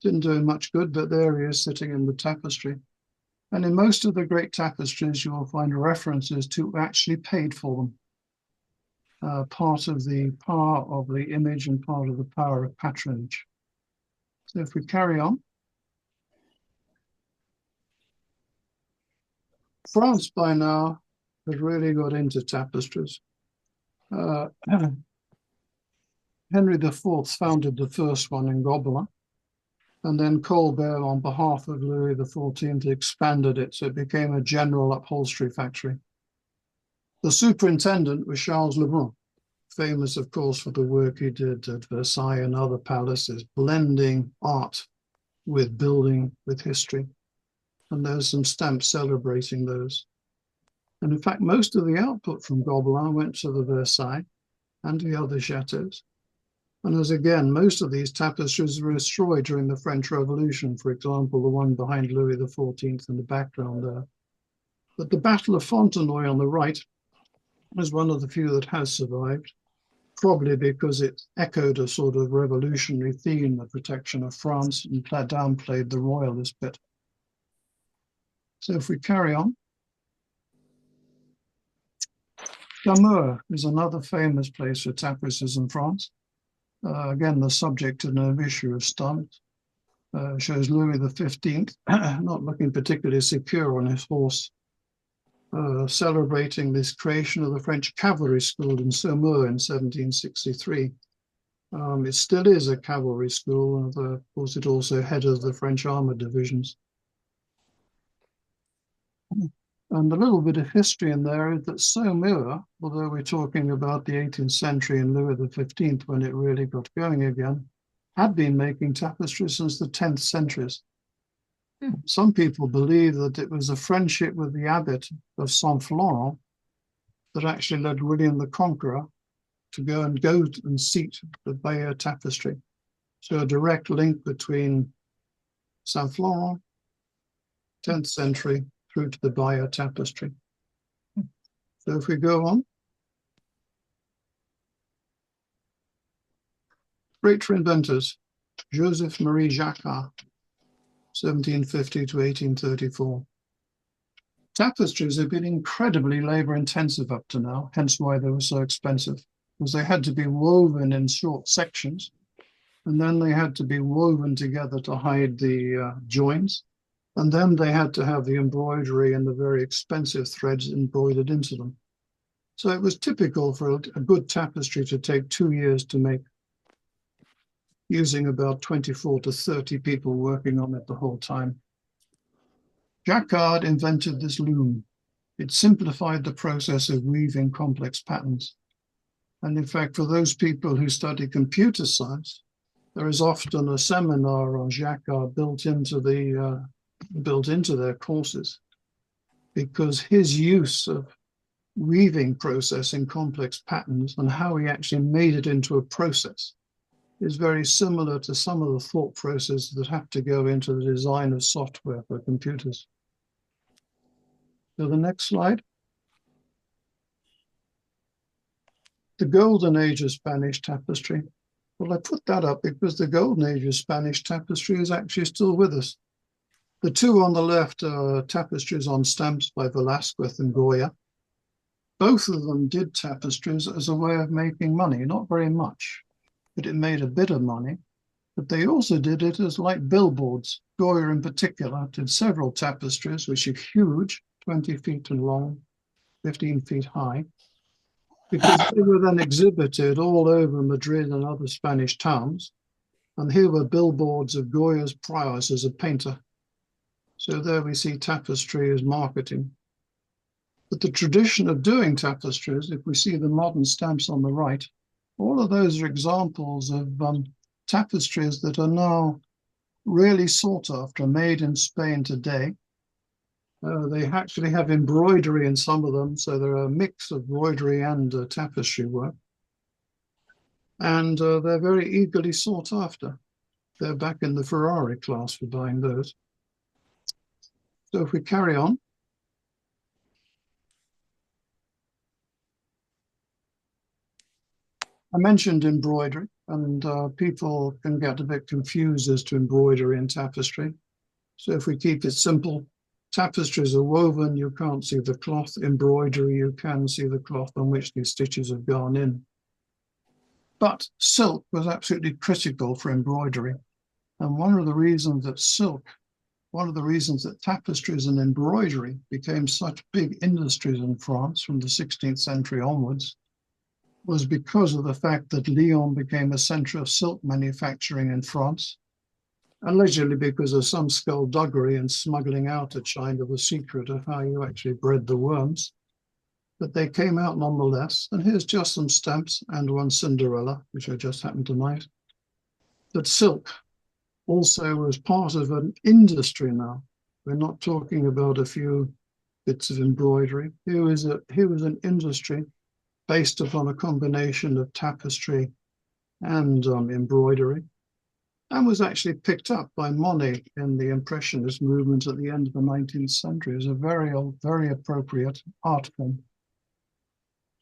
Didn't do him much good, but there he is sitting in the tapestry. And in most of the great tapestries, you will find references to actually paid for them. Part of the power of the image and part of the power of patronage. So if we carry on. France by now has really got into tapestries. Henry IV founded the first one in Gobelin, and then Colbert, on behalf of Louis XIV, expanded it, so it became a general upholstery factory. The superintendent was Charles Lebrun, famous, of course, for the work he did at Versailles and other palaces, blending art with building, with history. And there's some stamps celebrating those. And in fact, most of the output from Gobelin went to the Versailles and the other chateaux. And as again, most of these tapestries were destroyed during the French Revolution, for example, the one behind Louis XIV in the background there. But the Battle of Fontenoy on the right is one of the few that has survived, probably because it echoed a sort of revolutionary theme, the protection of France, and downplayed the royalist bit. So if we carry on. Namur is another famous place for tapestries in France. Again, the subject in an issue of Stunt shows Louis XV not looking particularly secure on his horse, celebrating this creation of the French cavalry school in Saumur in 1763. It still is a cavalry school, and of course it also headed the French armored divisions. And a little bit of history in there is that Saumur, although we're talking about the 18th century and Louis XV when it really got going again, had been making tapestry since the 10th centuries. Some people believe that it was a friendship with the abbot of Saint-Florent that actually led William the Conqueror to go and seat the Bayeux tapestry. So a direct link between Saint-Florent, 10th century, through to the Bayeux tapestry. So if we go on. Great inventors, Joseph Marie Jacquard, 1750 to 1834. Tapestries have been incredibly labor intensive up to now, hence why they were so expensive, because they had to be woven in short sections, and then they had to be woven together to hide the joins, and then they had to have the embroidery and the very expensive threads embroidered into them. So it was typical for a good tapestry to take 2 years to make, using about 24 to 30 people working on it the whole time. Jacquard invented this loom. It simplified the process of weaving complex patterns. And in fact, for those people who study computer science, there is often a seminar on Jacquard built into their courses, because his use of weaving process in complex patterns and how he actually made it into a process is very similar to some of the thought processes that have to go into the design of software for computers. So the next slide. The golden age of Spanish tapestry. Well, I put that up because the golden age of Spanish tapestry is actually still with us. The two on the left are tapestries on stamps by Velázquez and Goya. Both of them did tapestries as a way of making money, not very much, but it made a bit of money. But they also did it as like billboards. Goya in particular did several tapestries, which are huge, 20 feet long, 15 feet high, because they were then exhibited all over Madrid and other Spanish towns. And here were billboards of Goya's prowess as a painter. So there we see tapestry as marketing. But the tradition of doing tapestries, if we see the modern stamps on the right, all of those are examples of tapestries that are now really sought after, made in Spain today. They actually have embroidery in some of them, so they're a mix of embroidery and tapestry work. And they're very eagerly sought after. They're back in the Ferrari class for buying those. So if we carry on. I mentioned embroidery, and people can get a bit confused as to embroidery and tapestry. So if we keep it simple, tapestries are woven, you can't see the cloth. Embroidery, you can see the cloth on which these stitches have gone in. But silk was absolutely critical for embroidery. And one of the reasons that tapestries and embroidery became such big industries in France from the 16th century onwards was because of the fact that Lyon became a center of silk manufacturing in France, allegedly because of some skullduggery and smuggling out to China the secret of how you actually bred the worms. But they came out nonetheless. And here's just some stamps and one Cinderella, which I just happened to nice. But silk also was part of an industry now. We're not talking about a few bits of embroidery. Here was an industry based upon a combination of tapestry and embroidery, and was actually picked up by Monet in the Impressionist movement at the end of the 19th century as a very old, very appropriate art form.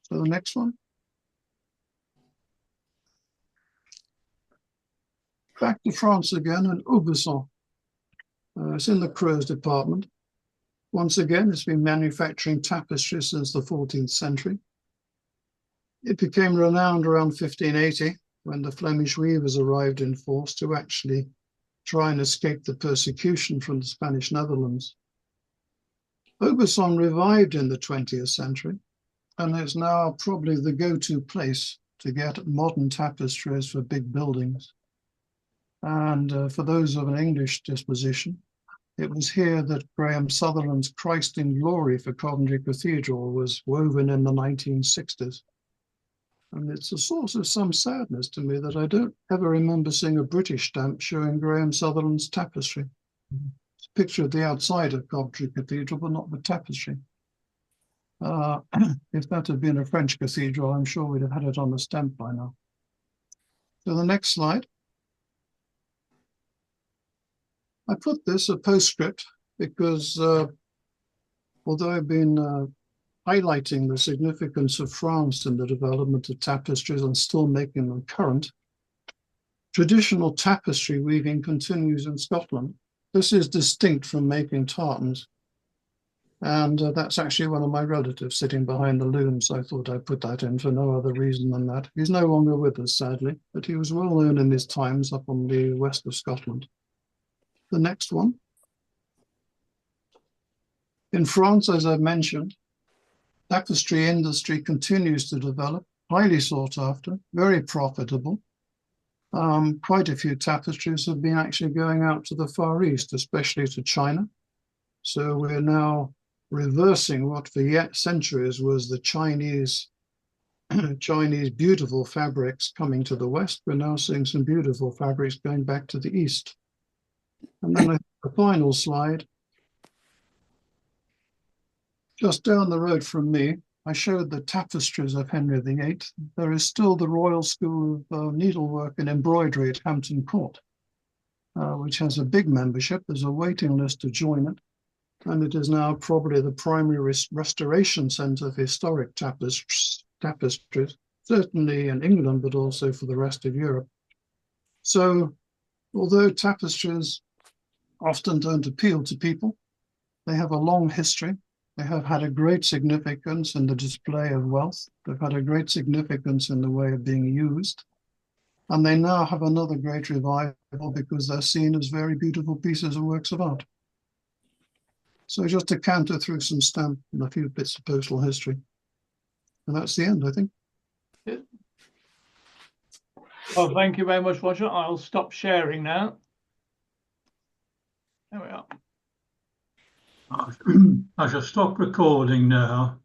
So the next one. Back to France again, and Aubusson. It's in the Creuse department. Once again, it's been manufacturing tapestry since the 14th century. It became renowned around 1580 when the Flemish weavers arrived in force to actually try and escape the persecution from the Spanish Netherlands. Aubusson revived in the 20th century and is now probably the go-to place to get modern tapestries for big buildings. And for those of an English disposition, it was here that Graham Sutherland's Christ in Glory for Coventry Cathedral was woven in the 1960s. And it's a source of some sadness to me that I don't ever remember seeing a British stamp showing Graham Sutherland's tapestry. It's a picture of the outside of Coventry Cathedral, but not the tapestry. If that had been a French cathedral, I'm sure we'd have had it on the stamp by now. So the next slide. I put this a postscript because although I've been highlighting the significance of France in the development of tapestries and still making them current, traditional tapestry weaving continues in Scotland. This is distinct from making tartans. And that's actually one of my relatives sitting behind the loom, so I thought I'd put that in for no other reason than that. He's no longer with us, sadly, but he was well known in his times up on the west of Scotland. The next one. In France, as I mentioned, tapestry industry continues to develop, highly sought after, very profitable. Quite a few tapestries have been actually going out to the Far East, especially to China. So we're now reversing what for yet centuries was the Chinese beautiful fabrics coming to the West. We're now seeing some beautiful fabrics going back to the East. And then the final slide. Just down the road from me, I showed the tapestries of Henry VIII. There is still the Royal School of Needlework and Embroidery at Hampton Court, which has a big membership. There's a waiting list to join it. And it is now probably the primary restoration centre of historic tapestries, certainly in England, but also for the rest of Europe. So, although tapestries often don't appeal to people, they have a long history. They have had a great significance in the display of wealth. They've had a great significance in the way of being used. And they now have another great revival because they're seen as very beautiful pieces of works of art. So just to canter through some stamp and a few bits of postal history. And that's the end, I think. Well, thank you very much, Roger. I'll stop sharing now. There we are. I shall stop recording now.